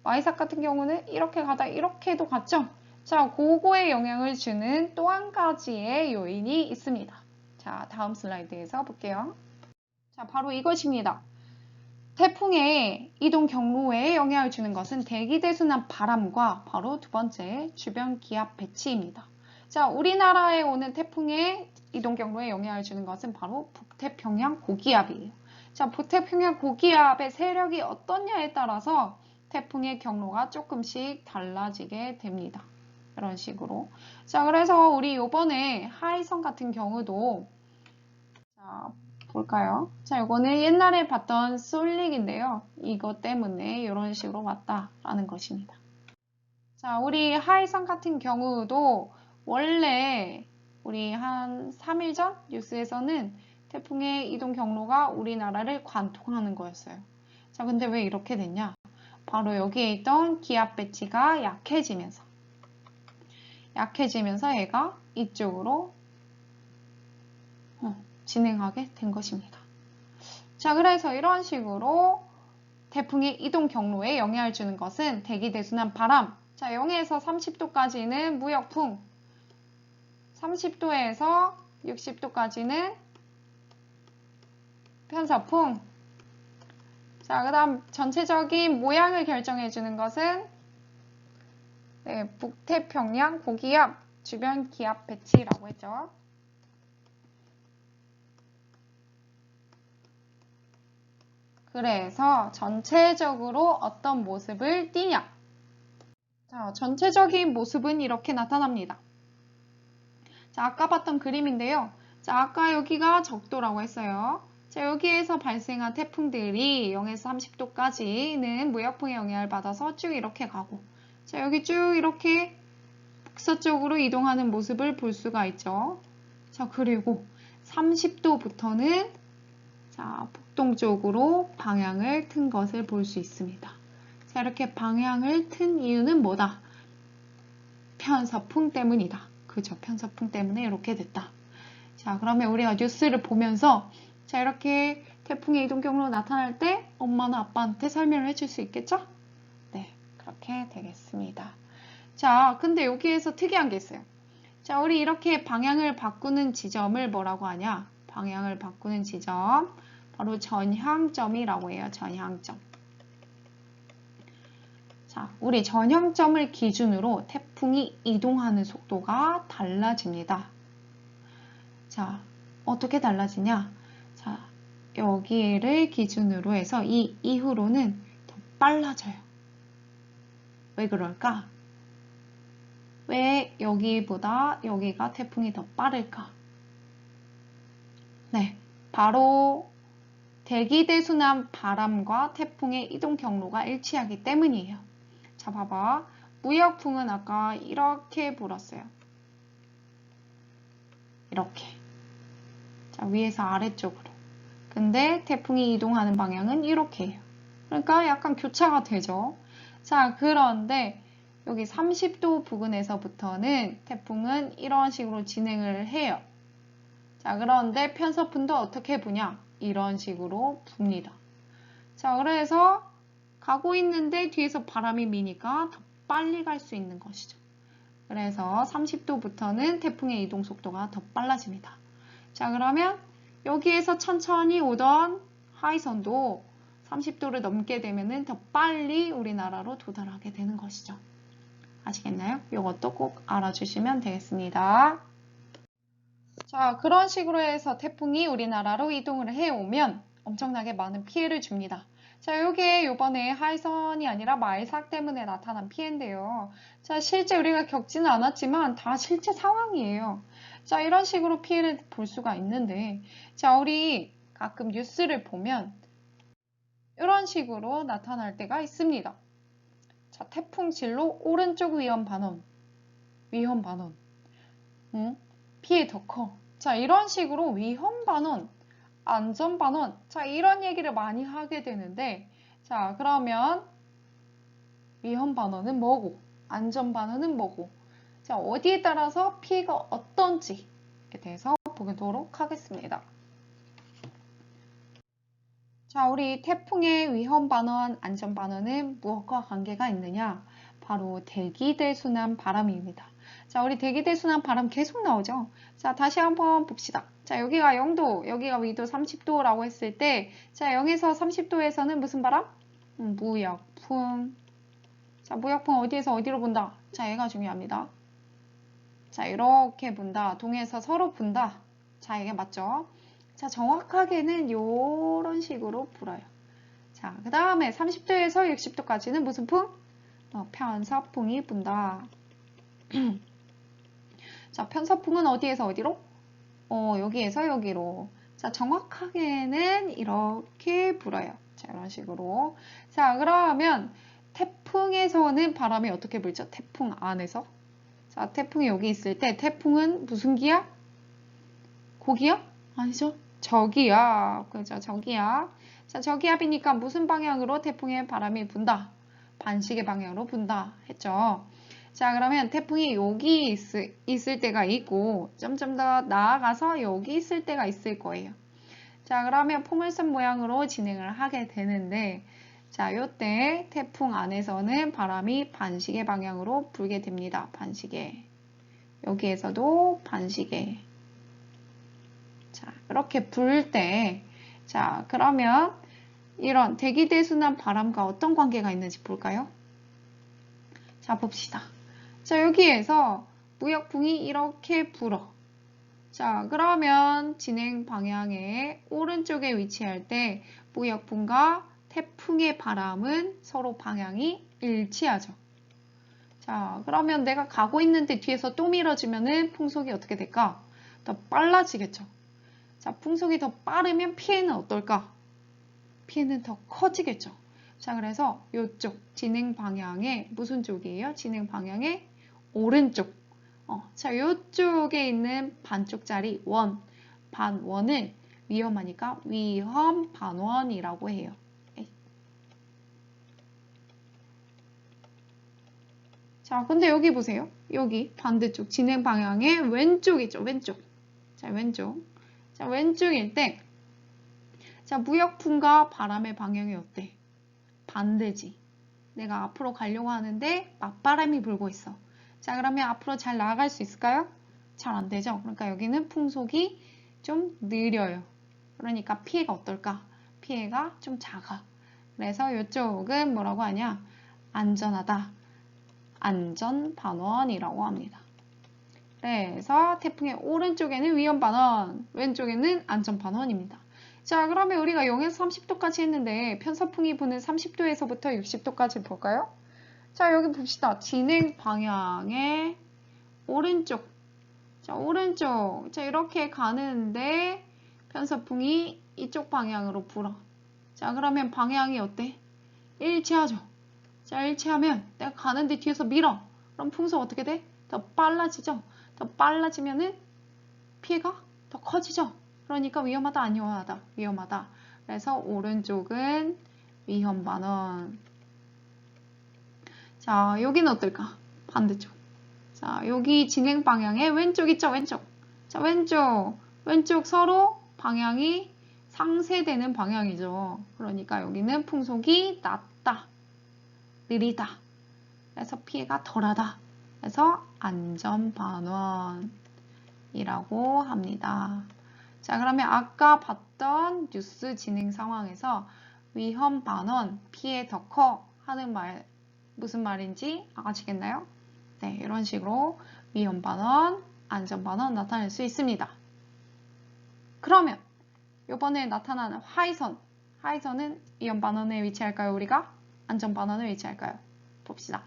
마이삭 같은 경우는 이렇게 가다 이렇게도 갔죠. 자, 그거에 영향을 주는 또 한 가지의 요인이 있습니다. 자, 다음 슬라이드에서 볼게요. 자, 바로 이것입니다. 태풍의 이동 경로에 영향을 주는 것은 대기대순환 바람과 바로 두 번째 주변 기압 배치입니다. 자, 우리나라에 오는 태풍의 이동 경로에 영향을 주는 것은 바로 북태평양 고기압이에요. 자, 북태평양 고기압의 세력이 어떠냐에 따라서 태풍의 경로가 조금씩 달라지게 됩니다. 이런 식으로. 자, 그래서 우리 요번에 하이선 같은 경우도 자, 볼까요? 자, 이거는 옛날에 봤던 솔릭인데요. 이것 때문에 이런 식으로 왔다라는 것입니다. 자, 우리 하이선 같은 경우도 원래 우리 한 3일 전 뉴스에서는 태풍의 이동 경로가 우리나라를 관통하는 거였어요. 자, 근데 왜 이렇게 됐냐? 바로 여기에 있던 기압 배치가 약해지면서 얘가 이쪽으로 진행하게 된 것입니다. 자, 그래서 이런 식으로 태풍의 이동 경로에 영향을 주는 것은 대기대순환 바람. 자, 0에서 30도까지는 무역풍, 30도에서 60도까지는 편서풍. 자, 그 다음 전체적인 모양을 결정해 주는 것은 북태평양 고기압, 주변 기압 배치라고 했죠. 그래서 전체적으로 어떤 모습을 띠냐? 자, 전체적인 모습은 이렇게 나타납니다. 자, 아까 봤던 그림인데요. 자, 아까 여기가 적도라고 했어요. 자, 여기에서 발생한 태풍들이 0에서 30도까지는 무역풍의 영향을 받아서 쭉 이렇게 가고, 자, 여기 쭉 이렇게 북서쪽으로 이동하는 모습을 볼 수가 있죠. 자, 그리고 30도부터는 자, 북동쪽으로 방향을 튼 것을 볼 수 있습니다. 자, 이렇게 방향을 튼 이유는 뭐다? 편서풍 때문이다. 그죠? 편서풍 때문에 이렇게 됐다. 자, 그러면 우리가 뉴스를 보면서 자, 이렇게 태풍의 이동 경로 나타날 때 엄마나 아빠한테 설명을 해줄 수 있겠죠? 네, 그렇게 되겠습니다. 자, 근데 여기에서 특이한 게 있어요. 자, 우리 이렇게 방향을 바꾸는 지점을 뭐라고 하냐? 방향을 바꾸는 지점, 바로 전향점이라고 해요. 전향점. 자, 우리 전향점을 기준으로 태풍이 이동하는 속도가 달라집니다. 자, 어떻게 달라지냐? 자, 여기를 기준으로 해서 이 이후로는 더 빨라져요. 왜 그럴까? 왜 여기보다 여기가 태풍이 더 빠를까? 네, 바로 대기대순환 바람과 태풍의 이동 경로가 일치하기 때문이에요. 자, 봐봐. 무역풍은 아까 이렇게 불었어요. 이렇게. 자, 위에서 아래쪽으로. 근데 태풍이 이동하는 방향은 이렇게 해요. 그러니까 약간 교차가 되죠. 자, 그런데 여기 30도 부근에서부터는 태풍은 이런 식으로 진행을 해요. 자, 그런데 편서풍도 어떻게 부냐? 이런 식으로 붑니다. 자, 그래서 가고 있는데 뒤에서 바람이 미니까 더 빨리 갈 수 있는 것이죠. 그래서 30도부터는 태풍의 이동 속도가 더 빨라집니다. 자, 그러면 여기에서 천천히 오던 하이선도 30도를 넘게 되면은 더 빨리 우리나라로 도달하게 되는 것이죠. 아시겠나요? 이것도 꼭 알아주시면 되겠습니다. 자, 그런 식으로 해서 태풍이 우리나라로 이동을 해오면 엄청나게 많은 피해를 줍니다. 자, 이게 이번에 하이선이 아니라 말삭 때문에 나타난 피해인데요. 자, 실제 우리가 겪지는 않았지만 다 실제 상황이에요. 자, 이런 식으로 피해를 볼 수가 있는데, 자, 우리 가끔 뉴스를 보면 이런 식으로 나타날 때가 있습니다. 자, 태풍 진로 오른쪽 위험 반원, 피해 더 커. 자, 이런 식으로 위험 반원, 안전 반원, 자, 이런 얘기를 많이 하게 되는데, 자, 그러면 위험 반원은 뭐고, 안전 반원은 뭐고, 자, 어디에 따라서 피해가 어떤지에 대해서 보도록 하겠습니다. 자, 우리 태풍의 위험 반원, 안전 반원은 무엇과 관계가 있느냐? 바로 대기대순환 바람입니다. 자, 우리 대기대순환 바람 계속 나오죠? 자, 다시 한번 봅시다. 자, 여기가 0도, 여기가 위도 30도라고 했을 때, 자, 0에서 30도에서는 무슨 바람? 무역풍. 자, 무역풍 어디에서 어디로 분다? 자, 얘가 중요합니다. 자, 이렇게 분다. 동에서 서로 분다. 자, 이게 맞죠? 자, 정확하게는 이런 식으로 불어요. 자, 그 다음에 30도에서 60도까지는 무슨 풍? 편서풍이 분다. 자, 편서풍은 어디에서 어디로? 여기에서 여기로. 자, 정확하게는 이렇게 불어요. 자, 이런 식으로. 자, 그러면 태풍에서는 바람이 어떻게 불죠? 태풍 안에서. 자, 태풍이 여기 있을 때 태풍은 무슨 기압? 고기압? 아니죠? 저기압. 그죠? 저기압. 자, 저기압이니까 무슨 방향으로 태풍의 바람이 분다? 반시계 방향으로 분다 했죠. 자, 그러면 태풍이 여기 있을 때가 있고 좀 더 나아가서 여기 있을 때가 있을 거예요. 자, 그러면 포물선 모양으로 진행을 하게 되는데, 자, 요때 태풍 안에서는 바람이 반시계 방향으로 불게 됩니다. 반시계. 여기에서도 반시계. 자, 이렇게 불 때, 자, 그러면 이런 대기대순환 바람과 어떤 관계가 있는지 볼까요? 자, 봅시다. 자, 여기에서 무역풍이 이렇게 불어. 자, 그러면 진행 방향의 오른쪽에 위치할 때 무역풍과 태풍의 바람은 서로 방향이 일치하죠. 자, 그러면 내가 가고 있는데 뒤에서 또 밀어주면은 풍속이 어떻게 될까? 더 빨라지겠죠. 자, 풍속이 더 빠르면 피해는 어떨까? 피해는 더 커지겠죠. 자, 그래서 이쪽 진행 방향의 무슨 쪽이에요? 진행 방향의 오른쪽. 자, 이쪽에 있는 반쪽짜리 반원을 위험하니까 위험 반원이라고 해요. 자, 근데 여기 보세요. 여기 반대쪽 진행 방향의 왼쪽이죠. 왼쪽. 자, 왼쪽. 자, 왼쪽일 때, 자, 무역풍과 바람의 방향이 어때? 반대지. 내가 앞으로 가려고 하는데 맞바람이 불고 있어. 자, 그러면 앞으로 잘 나아갈 수 있을까요? 잘 안 되죠. 그러니까 여기는 풍속이 좀 느려요. 그러니까 피해가 어떨까? 피해가 좀 작아. 그래서 이쪽은 뭐라고 하냐? 안전하다. 안전반원이라고 합니다. 그래서 태풍의 오른쪽에는 위험반원, 왼쪽에는 안전반원입니다. 자, 그러면 우리가 0에서 30도까지 했는데 편서풍이 부는 30도에서부터 60도까지 볼까요? 자, 여기 봅시다. 진행 방향의 오른쪽. 자, 오른쪽. 자, 이렇게 가는데 편서풍이 이쪽 방향으로 불어. 자, 그러면 방향이 어때? 일치하죠. 자, 일치하면 내가 가는데 뒤에서 밀어. 그럼 풍속 어떻게 돼? 더 빨라지죠. 더 빨라지면은 피해가 더 커지죠. 그러니까 위험하다, 안 위험하다? 위험하다. 그래서 오른쪽은 위험 반원. 자, 여기는 어떨까? 반대쪽. 자, 여기 진행 방향에 왼쪽 있죠? 왼쪽. 자, 왼쪽 서로 방향이 상쇄되는 방향이죠. 그러니까 여기는 풍속이 낮다, 느리다. 그래서 피해가 덜하다. 그래서 안전반원이라고 합니다. 자, 그러면 아까 봤던 뉴스 진행 상황에서 위험반원, 피해 더 커 하는 말 무슨 말인지 아시겠나요? 네, 이런 식으로 위험반원, 안전반원 나타낼 수 있습니다. 그러면 이번에 나타나는 하이선은 위험반원에 위치할까요? 우리가? 안전반원에 위치할까요? 봅시다.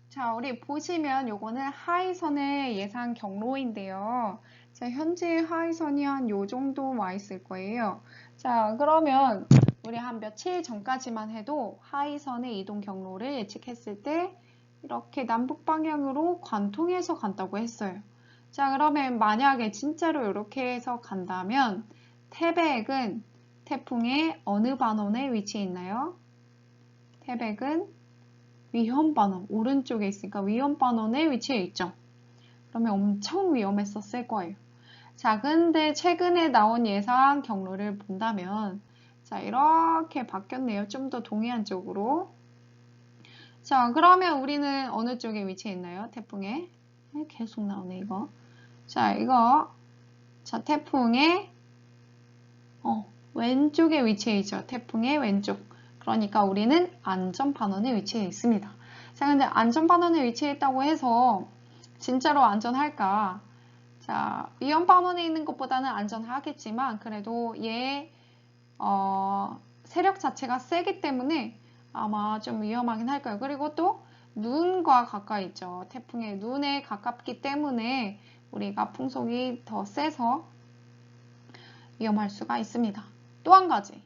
자, 우리 보시면 요거는 하이선의 예상 경로인데요. 자, 현재 하이선이 한 요 정도 와 있을 거예요. 자, 그러면 우리 한 며칠 전까지만 해도 하이선의 이동 경로를 예측했을 때 이렇게 남북 방향으로 관통해서 간다고 했어요. 자, 그러면 만약에 진짜로 이렇게 해서 간다면 태백은 태풍의 어느 반원에 위치해 있나요? 태백은 위험반원, 오른쪽에 있으니까 위험반원에 위치해 있죠. 그러면 엄청 위험했었을 거예요. 자, 근데 최근에 나온 예상 경로를 본다면 자, 이렇게 바뀌었네요. 좀 더 동해안 쪽으로. 자, 그러면 우리는 어느 쪽에 위치해 있나요? 태풍에. 계속 나오네, 이거. 자, 자, 태풍의 왼쪽에 위치해 있죠. 태풍의 왼쪽. 그러니까 우리는 안전반원에 위치해 있습니다. 자, 근데 안전반원에 위치해 있다고 해서 진짜로 안전할까? 자, 위험반원에 있는 것보다는 안전하겠지만 그래도 얘 세력 자체가 세기 때문에 아마 좀 위험하긴 할 거예요. 그리고 또 눈과 가까이 있죠. 태풍의 눈에 가깝기 때문에 우리가 풍속이 더 세서 위험할 수가 있습니다. 또 한 가지.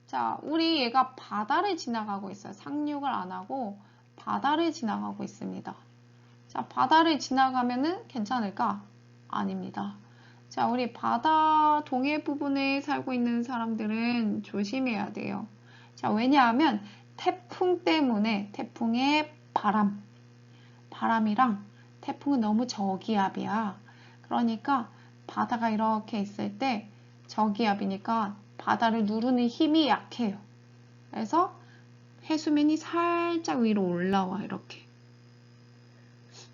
자, 우리 얘가 바다를 지나가고 있어요. 상륙을 안 하고 바다를 지나가고 있습니다. 자, 바다를 지나가면은 괜찮을까? 아닙니다. 자, 우리 바다 동해 부분에 살고 있는 사람들은 조심해야 돼요. 자, 왜냐하면 태풍 때문에 태풍의 바람이랑 태풍은 너무 저기압이야. 그러니까 바다가 이렇게 있을 때 저기압이니까 바다를 누르는 힘이 약해요. 그래서 해수면이 살짝 위로 올라와, 이렇게.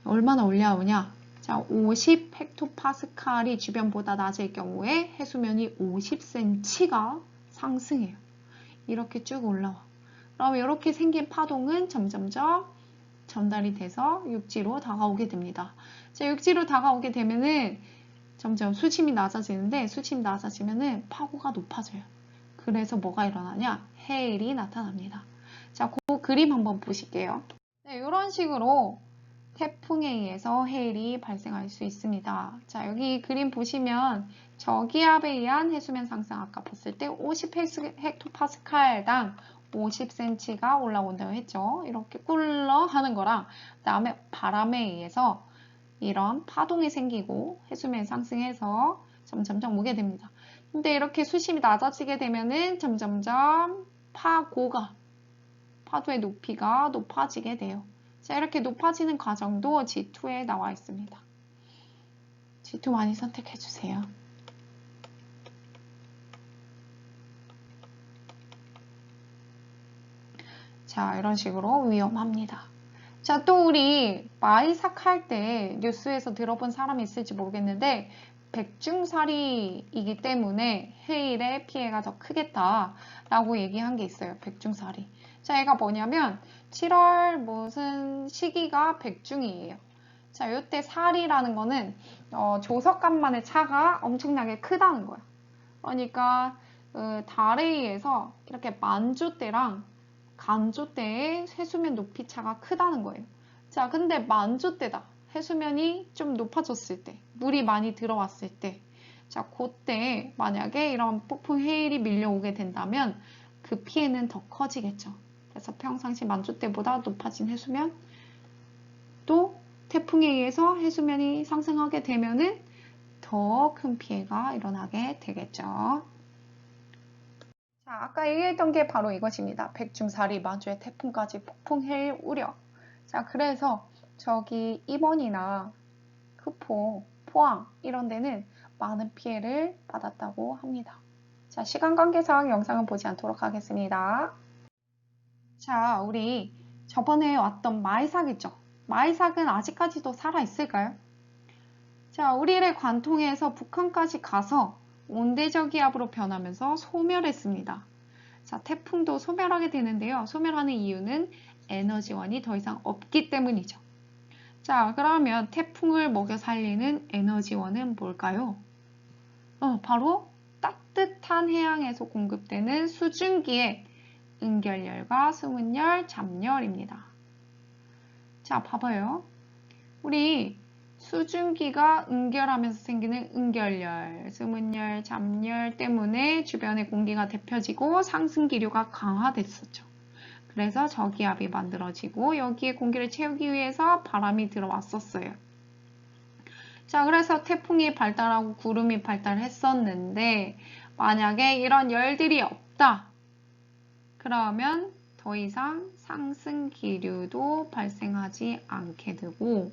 얼마나 올라오냐? 자, 50 헥토파스칼이 주변보다 낮을 경우에 해수면이 50cm가 상승해요. 이렇게 쭉 올라와. 그럼 이렇게 생긴 파동은 점점점 전달이 돼서 육지로 다가오게 됩니다. 자, 육지로 다가오게 되면은 점점 수심이 낮아지는데 수심이 낮아지면은 파고가 높아져요. 그래서 뭐가 일어나냐? 해일이 나타납니다. 자, 그 그림 한번 보실게요. 네, 이런 식으로 태풍에 의해서 해일이 발생할 수 있습니다. 자, 여기 그림 보시면 저기압에 의한 해수면 상승 아까 봤을 때 50 헥토파스칼당 50cm가 올라온다고 했죠. 이렇게 꿀러 하는 거랑 그다음에 바람에 의해서 이런 파동이 생기고 해수면 상승해서 점점점 오게 됩니다. 근데 이렇게 수심이 낮아지게 되면은 점점점 파도의 높이가 높아지게 돼요. 자, 이렇게 높아지는 과정도 G2에 나와 있습니다. G2 많이 선택해 주세요. 자, 이런 식으로 위험합니다. 자, 또 우리 마이삭 할 때 뉴스에서 들어본 사람이 있을지 모르겠는데 백중사리이기 때문에 해일의 피해가 더 크겠다라고 얘기한 게 있어요. 백중사리. 자, 얘가 뭐냐면 7월 무슨 시기가 백중이에요. 자, 이때 사리라는 거는 조석간만의 차가 엄청나게 크다는 거야. 그러니까 달에 의해서 이렇게 만조 때랑 간조 때의 해수면 높이 차가 크다는 거예요. 자, 근데 만조 때다. 해수면이 좀 높아졌을 때, 물이 많이 들어왔을 때, 자, 그때 만약에 이런 폭풍 해일이 밀려오게 된다면 그 피해는 더 커지겠죠. 그래서 평상시 만조 때보다 높아진 해수면, 또 태풍에 의해서 해수면이 상승하게 되면은 더 큰 피해가 일어나게 되겠죠. 자, 아까 얘기했던 게 바로 이것입니다. 백중사리 만주의 태풍까지 폭풍 해일 우려. 자, 그래서 저기 이번이나 흑포, 포항 이런 데는 많은 피해를 받았다고 합니다. 자, 시간 관계상 영상은 보지 않도록 하겠습니다. 자, 우리 저번에 왔던 마이삭 있죠? 마이삭은 아직까지도 살아있을까요? 자, 우리를 관통해서 북한까지 가서 온대저기압으로 변하면서 소멸했습니다. 자, 태풍도 소멸하게 되는데요. 소멸하는 이유는 에너지원이 더 이상 없기 때문이죠. 자, 그러면 태풍을 먹여 살리는 에너지원은 뭘까요? 바로 따뜻한 해양에서 공급되는 수증기의 은결열과 수문열, 잡열입니다. 자, 봐봐요. 우리 수증기가 은결하면서 생기는 은결열, 수문열, 잡열 때문에 주변의 공기가 데펴지고 상승기류가 강화됐었죠. 그래서 저기압이 만들어지고 여기에 공기를 채우기 위해서 바람이 들어왔었어요. 자, 그래서 태풍이 발달하고 구름이 발달했었는데 만약에 이런 열들이 없다. 그러면 더 이상 상승기류도 발생하지 않게 되고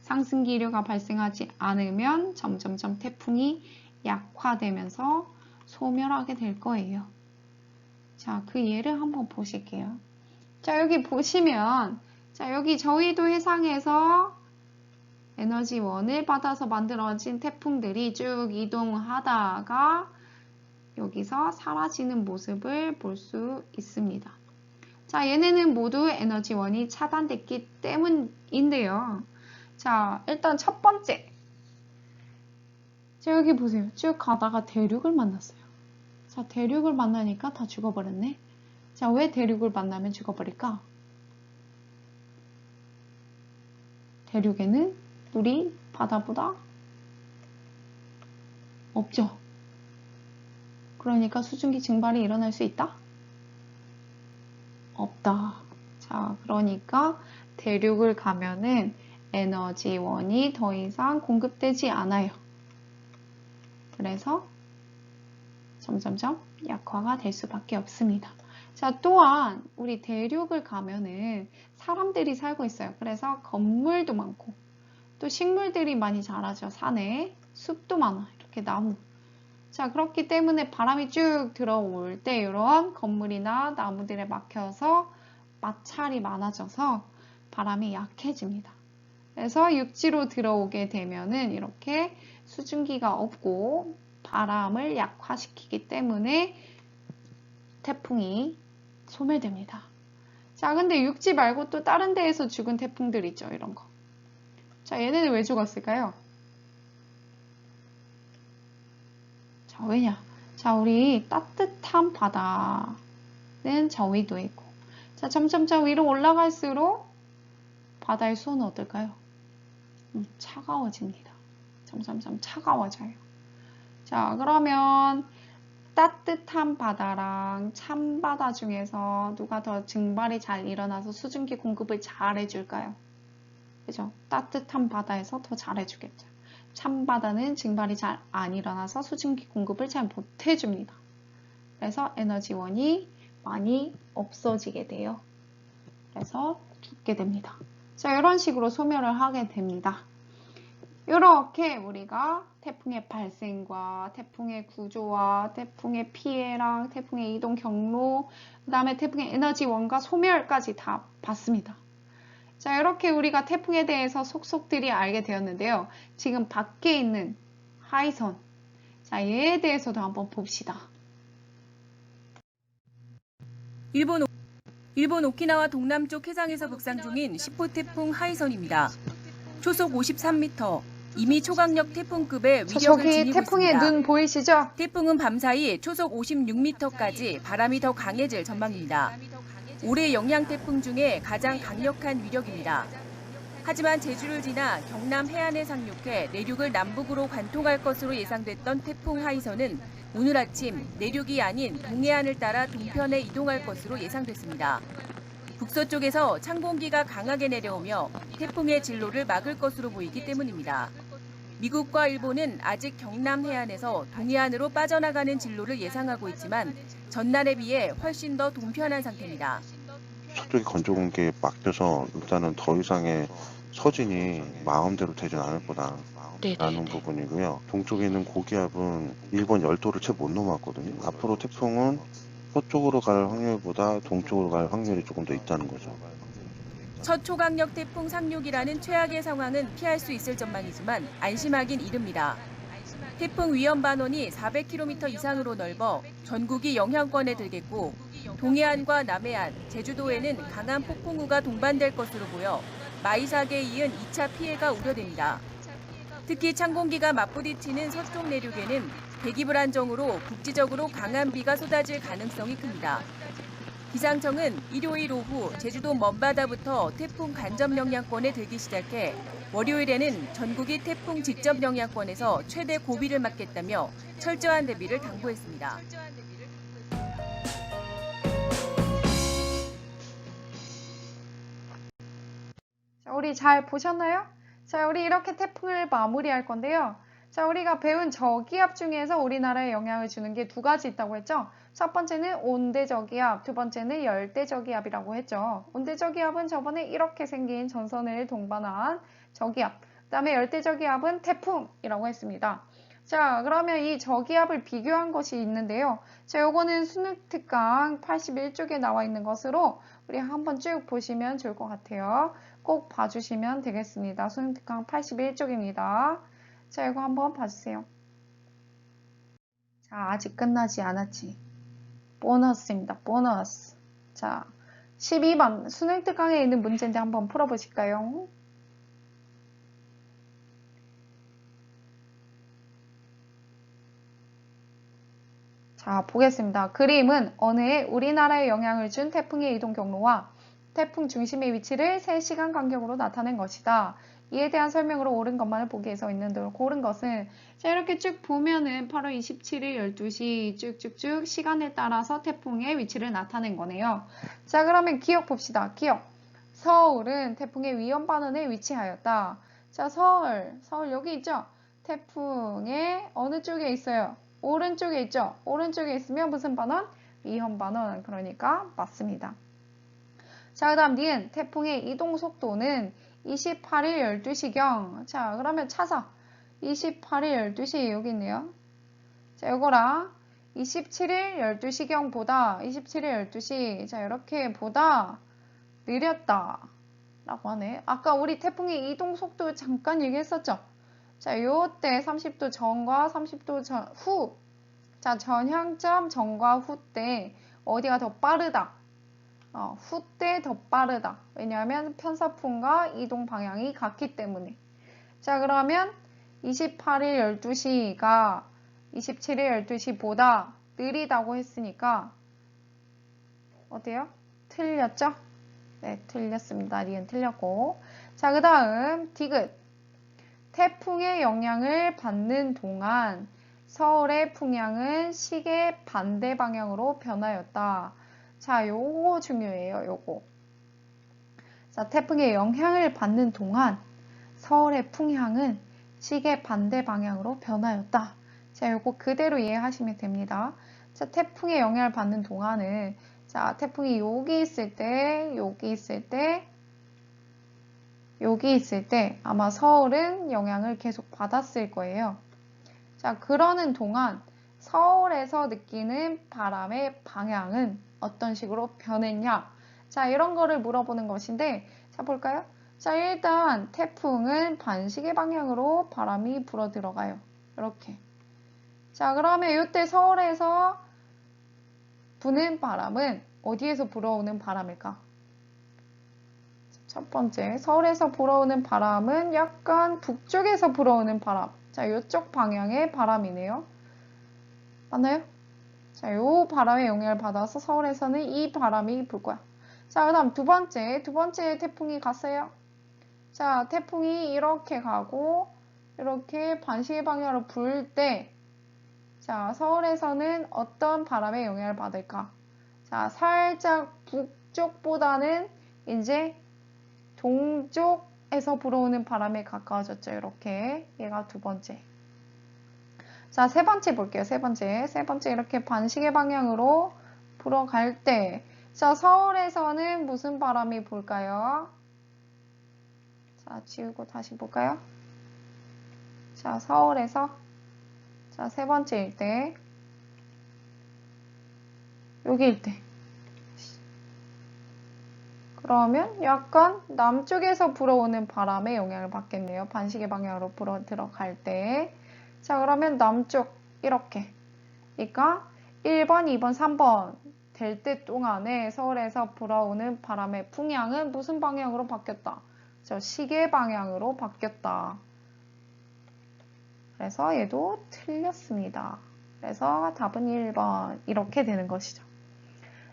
상승기류가 발생하지 않으면 점점점 태풍이 약화되면서 소멸하게 될 거예요. 자, 그 예를 한번 보실게요. 자, 여기 보시면 자, 여기 저희도 해상에서 에너지원을 받아서 만들어진 태풍들이 쭉 이동하다가 여기서 사라지는 모습을 볼 수 있습니다. 자, 얘네는 모두 에너지원이 차단됐기 때문인데요. 자, 일단 첫 번째. 자, 여기 보세요. 쭉 가다가 대륙을 만났어요. 자, 대륙을 만나니까 다 죽어버렸네. 자, 왜 대륙을 만나면 죽어버릴까? 대륙에는 물이 바다보다 없죠. 그러니까 수증기 증발이 일어날 수 있다? 없다. 자, 그러니까 대륙을 가면은 에너지원이 더 이상 공급되지 않아요. 그래서 점점점 약화가 될 수밖에 없습니다. 자, 또한 우리 대륙을 가면은 사람들이 살고 있어요. 그래서 건물도 많고 또 식물들이 많이 자라죠. 산에 숲도 많아. 이렇게 나무. 자, 그렇기 때문에 바람이 쭉 들어올 때 이런 건물이나 나무들에 막혀서 마찰이 많아져서 바람이 약해집니다. 그래서 육지로 들어오게 되면은 이렇게 수증기가 없고 바람을 약화시키기 때문에 태풍이 소멸됩니다. 자, 근데 육지 말고 또 다른 데에서 죽은 태풍들 있죠. 이런 거. 자, 얘네는 왜 죽었을까요? 자, 왜냐? 자, 우리 따뜻한 바다는 저위도에 있고 자, 점점점 위로 올라갈수록 바다의 수온은 어떨까요? 차가워집니다. 점점점 차가워져요. 자, 그러면 따뜻한 바다랑 찬 바다 중에서 누가 더 증발이 잘 일어나서 수증기 공급을 잘 해줄까요? 그죠? 따뜻한 바다에서 더 잘 해주겠죠. 찬 바다는 증발이 잘 안 일어나서 수증기 공급을 잘 못 해줍니다. 그래서 에너지원이 많이 없어지게 돼요. 그래서 죽게 됩니다. 자, 이런 식으로 소멸을 하게 됩니다. 이렇게 우리가 태풍의 발생과 태풍의 구조와 태풍의 피해랑 태풍의 이동 경로, 그 다음에 태풍의 에너지원과 소멸까지 다 봤습니다. 자, 이렇게 우리가 태풍에 대해서 속속들이 알게 되었는데요. 지금 밖에 있는 하이선, 자, 얘에 대해서도 한번 봅시다. 일본 오키나와 동남쪽 해상에서 북상 중인 10호 태풍 하이선입니다. 초속 53m, 이미 초강력 태풍급의 자, 위력을 저기 지니고 태풍의 있습니다. 눈 보이시죠? 태풍은 밤사이 초속 56m까지 바람이 더 강해질 전망입니다. 올해 영향 태풍 중에 가장 강력한 위력입니다. 하지만 제주를 지나 경남 해안에 상륙해 내륙을 남북으로 관통할 것으로 예상됐던 태풍 하이선은 오늘 아침 내륙이 아닌 동해안을 따라 동편에 이동할 것으로 예상됐습니다. 북서쪽에서 찬 공기가 강하게 내려오며 태풍의 진로를 막을 것으로 보이기 때문입니다. 미국과 일본은 아직 경남 해안에서 동해안으로 빠져나가는 진로를 예상하고 있지만 전날에 비해 훨씬 더 동편한 상태입니다. 서쪽이 건조 공기에 막혀서 일단은 더 이상의 서진이 마음대로 되진 않을 거다라는 부분이고요. 동쪽에 있는 고기압은 일본 열도를 채 못 넘어왔거든요. 앞으로 태풍은 서쪽으로 갈 확률보다 동쪽으로 갈 확률이 조금 더 있다는 거죠. 첫 초강력 태풍 상륙이라는 최악의 상황은 피할 수 있을 전망이지만 안심하긴 이릅니다. 태풍 위험 반원이 400km 이상으로 넓어 전국이 영향권에 들겠고 동해안과 남해안, 제주도에는 강한 폭풍우가 동반될 것으로 보여 마이삭에 이은 2차 피해가 우려됩니다. 특히 찬 공기가 맞부딪히는 서쪽 내륙에는 대기불안정으로 국지적으로 강한 비가 쏟아질 가능성이 큽니다. 기상청은 일요일 오후 제주도 먼바다부터 태풍 간접 영향권에 들기 시작해 월요일에는 전국이 태풍 직접 영향권에서 최대 고비를 맞겠다며 철저한 대비를 당부했습니다. 자, 우리 잘 보셨나요? 자, 우리 이렇게 태풍을 마무리할 건데요. 자, 우리가 배운 저기압 중에서 우리나라에 영향을 주는 게 두 가지 있다고 했죠. 첫 번째는 온대저기압, 두 번째는 열대저기압이라고 했죠. 온대저기압은 저번에 이렇게 생긴 전선을 동반한 저기압, 그 다음에 열대저기압은 태풍이라고 했습니다. 자, 그러면 이 저기압을 비교한 것이 있는데요. 자, 요거는 수능특강 81쪽에 나와 있는 것으로 우리 한번 쭉 보시면 좋을 것 같아요. 꼭 봐주시면 되겠습니다. 수능특강 81쪽입니다. 자, 이거 한번 봐주세요. 자, 아직 끝나지 않았지. 보너스입니다. 보너스. 자, 12번 수능특강에 있는 문제인데 한번 풀어보실까요? 자, 보겠습니다. 그림은 어느 해 우리나라에 영향을 준 태풍의 이동 경로와 태풍 중심의 위치를 3시간 간격으로 나타낸 것이다. 이에 대한 설명으로 옳은 것만을 보기 위해서 있는데 고른 것은 자, 이렇게 쭉 보면은 8월 27일 12시 쭉쭉쭉 시간에 따라서 태풍의 위치를 나타낸 거네요. 자, 그러면 기억 봅시다. 기억. 서울은 태풍의 위험 반원에 위치하였다. 자, 서울 여기 있죠? 태풍의 어느 쪽에 있어요? 오른쪽에 있죠? 오른쪽에 있으면 무슨 반원? 위험 반원. 그러니까 맞습니다. 자, 그 다음 니은 태풍의 이동 속도는 28일 12시경. 자, 그러면 찾아. 28일 12시 여기 있네요. 자, 요거랑 27일 12시경보다 27일 12시. 자, 이렇게 보다 느렸다. 라고 하네. 아까 우리 태풍의 이동 속도 잠깐 얘기했었죠? 자, 요때 30도 전과 30도 후. 자, 전향점 전과 후 때 어디가 더 빠르다? 후 때 더 빠르다. 왜냐하면 편서풍과 이동 방향이 같기 때문에. 자, 그러면 28일 12시가 27일 12시보다 느리다고 했으니까 어때요? 틀렸죠? 네, 틀렸습니다. 니은 틀렸고. 자, 그 다음 디귿. 태풍의 영향을 받는 동안 서울의 풍향은 시계 반대 방향으로 변하였다. 자, 요거 중요해요. 요거. 자, 태풍의 영향을 받는 동안 서울의 풍향은 시계 반대 방향으로 변하였다. 자, 요거 그대로 이해하시면 됩니다. 자, 태풍의 영향을 받는 동안은 자, 태풍이 여기 있을 때, 여기 있을 때, 여기 있을 때 아마 서울은 영향을 계속 받았을 거예요. 자, 그러는 동안 서울에서 느끼는 바람의 방향은 어떤 식으로 변했냐? 자, 이런 거를 물어보는 것인데, 자, 볼까요? 자, 일단 태풍은 반시계 방향으로 바람이 불어 들어가요. 이렇게. 자, 그러면 이때 서울에서 부는 바람은 어디에서 불어오는 바람일까? 첫 번째, 서울에서 불어오는 바람은 약간 북쪽에서 불어오는 바람. 자, 이쪽 방향의 바람이네요. 맞나요? 자, 요 바람의 영향을 받아서 서울에서는 이 바람이 불 거야. 자, 그 다음 두 번째 태풍이 갔어요. 자, 태풍이 이렇게 가고, 이렇게 반시계 방향으로 불 때, 자, 서울에서는 어떤 바람의 영향을 받을까? 자, 살짝 북쪽보다는 이제 동쪽에서 불어오는 바람에 가까워졌죠. 이렇게. 얘가 두 번째. 자, 세 번째 볼게요. 세 번째 이렇게 반시계 방향으로 불어갈 때, 자, 서울에서는 무슨 바람이 불까요? 자, 지우고 다시 볼까요? 자, 서울에서, 자, 세 번째일 때, 여기일 때. 그러면 약간 남쪽에서 불어오는 바람의 영향을 받겠네요. 반시계 방향으로 불어 들어갈 때. 자, 그러면 남쪽 이렇게. 그러니까 1번, 2번, 3번 될 때 동안에 서울에서 불어오는 바람의 풍향은 무슨 방향으로 바뀌었다? 저 시계 방향으로 바뀌었다. 그래서 얘도 틀렸습니다. 그래서 답은 1번 이렇게 되는 것이죠.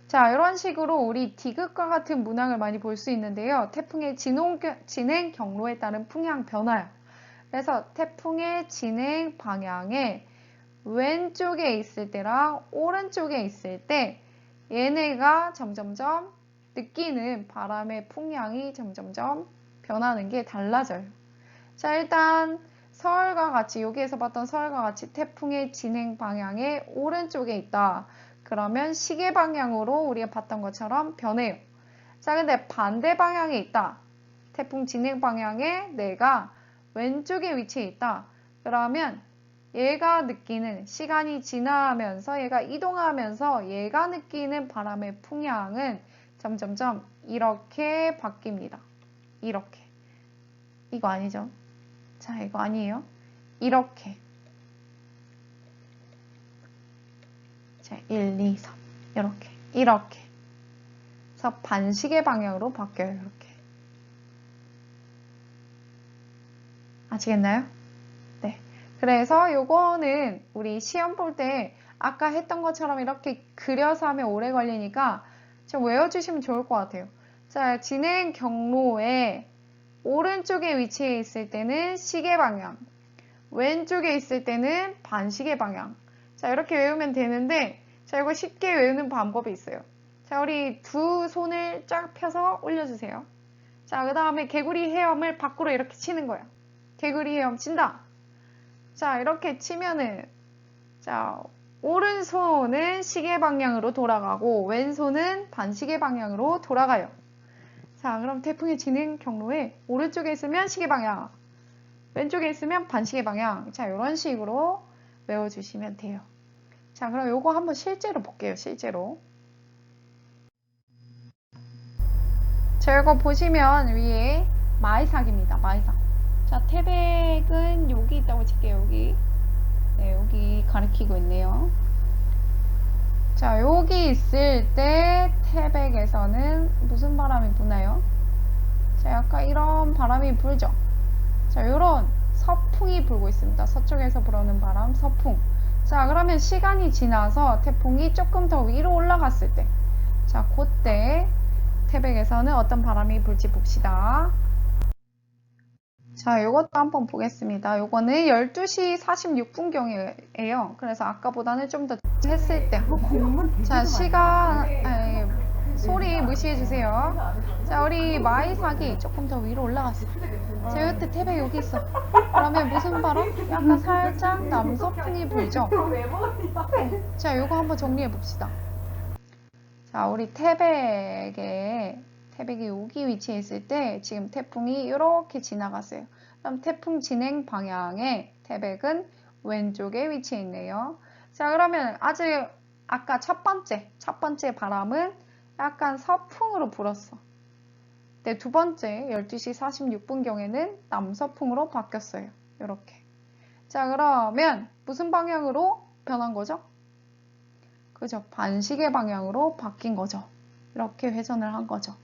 자, 이런 식으로 우리 디귿과 같은 문항을 많이 볼 수 있는데요. 태풍의 진행 경로에 따른 풍향 변화요. 그래서 태풍의 진행 방향에 왼쪽에 있을 때랑 오른쪽에 있을 때 얘네가 점점점 느끼는 바람의 풍향이 점점점 변하는 게 달라져요. 자, 일단 서울과 같이, 여기에서 봤던 서울과 같이 태풍의 진행 방향의 오른쪽에 있다. 그러면 시계 방향으로 우리가 봤던 것처럼 변해요. 자, 근데 반대 방향에 있다. 태풍 진행 방향에 내가 왼쪽에 위치해 있다. 그러면 얘가 느끼는, 시간이 지나면서 얘가 이동하면서 얘가 느끼는 바람의 풍향은 점점점 이렇게 바뀝니다. 이렇게. 이거 아니죠? 자, 이거 아니에요. 이렇게. 자, 1, 2, 3. 이렇게. 그래서 반시계 방향으로 바뀌어요. 이렇게. 아시겠나요? 네. 그래서 요거는 우리 시험 볼 때 아까 했던 것처럼 이렇게 그려서 하면 오래 걸리니까 좀 외워주시면 좋을 것 같아요. 자, 진행 경로에 오른쪽에 위치해 있을 때는 시계 방향, 왼쪽에 있을 때는 반시계 방향. 자, 이렇게 외우면 되는데, 자, 이거 쉽게 외우는 방법이 있어요. 자, 우리 두 손을 쫙 펴서 올려주세요. 자, 그 다음에 개구리 헤엄을 밖으로 이렇게 치는 거예요. 개구리 헤엄 친다. 자, 이렇게 치면은, 자, 오른손은 시계 방향으로 돌아가고, 왼손은 반시계 방향으로 돌아가요. 자, 그럼 태풍의 진행 경로에 오른쪽에 있으면 시계 방향, 왼쪽에 있으면 반시계 방향. 자, 이런 식으로 외워주시면 돼요. 자, 그럼 요거 한번 실제로 볼게요. 실제로. 자, 이거 보시면 위에 마이삭입니다. 마이삭. 자, 태백은 여기 있다고 칠게요. 여기. 네, 여기 가리키고 있네요. 자, 여기 있을 때 태백에서는 무슨 바람이 부나요? 자, 약간 이런 바람이 불죠. 자, 요런 서풍이 불고 있습니다. 서쪽에서 불어오는 바람, 서풍. 자, 그러면 시간이 지나서 태풍이 조금 더 위로 올라갔을 때, 자, 그때 태백에서는 어떤 바람이 불지 봅시다. 자, 요것도 한번 보겠습니다. 요거는 12시 46분경이에요. 그래서 아까보다는 좀 더 했을 때. 자, 시간, 소리 무시해주세요. 자, 우리 마이삭이 조금 더 위로 올라갔어. 자, 여태 태백 여기 있어. 그러면 무슨 바람? 약간 살짝 남서풍이 불죠? 자, 요거 한번 정리해 봅시다. 자, 우리 태백이 여기 위치해 있을 때 지금 태풍이 이렇게 지나갔어요. 그럼 태풍 진행 방향에 태백은 왼쪽에 위치해 있네요. 자, 그러면 아까 첫 번째 바람은 약간 서풍으로 불었어. 네, 두 번째 12시 46분경에는 남서풍으로 바뀌었어요. 이렇게. 자, 그러면 무슨 방향으로 변한 거죠? 그죠? 반시계 방향으로 바뀐 거죠. 이렇게 회전을 한 거죠.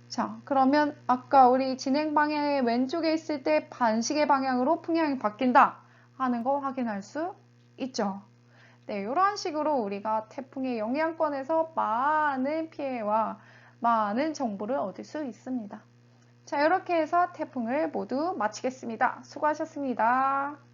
자, 그러면 아까 우리 진행 방향의 왼쪽에 있을 때 반시계 방향으로 풍향이 바뀐다 하는 거 확인할 수 있죠. 네, 이런 식으로 우리가 태풍의 영향권에서 많은 피해와 많은 정보를 얻을 수 있습니다. 자, 이렇게 해서 태풍을 모두 마치겠습니다. 수고하셨습니다.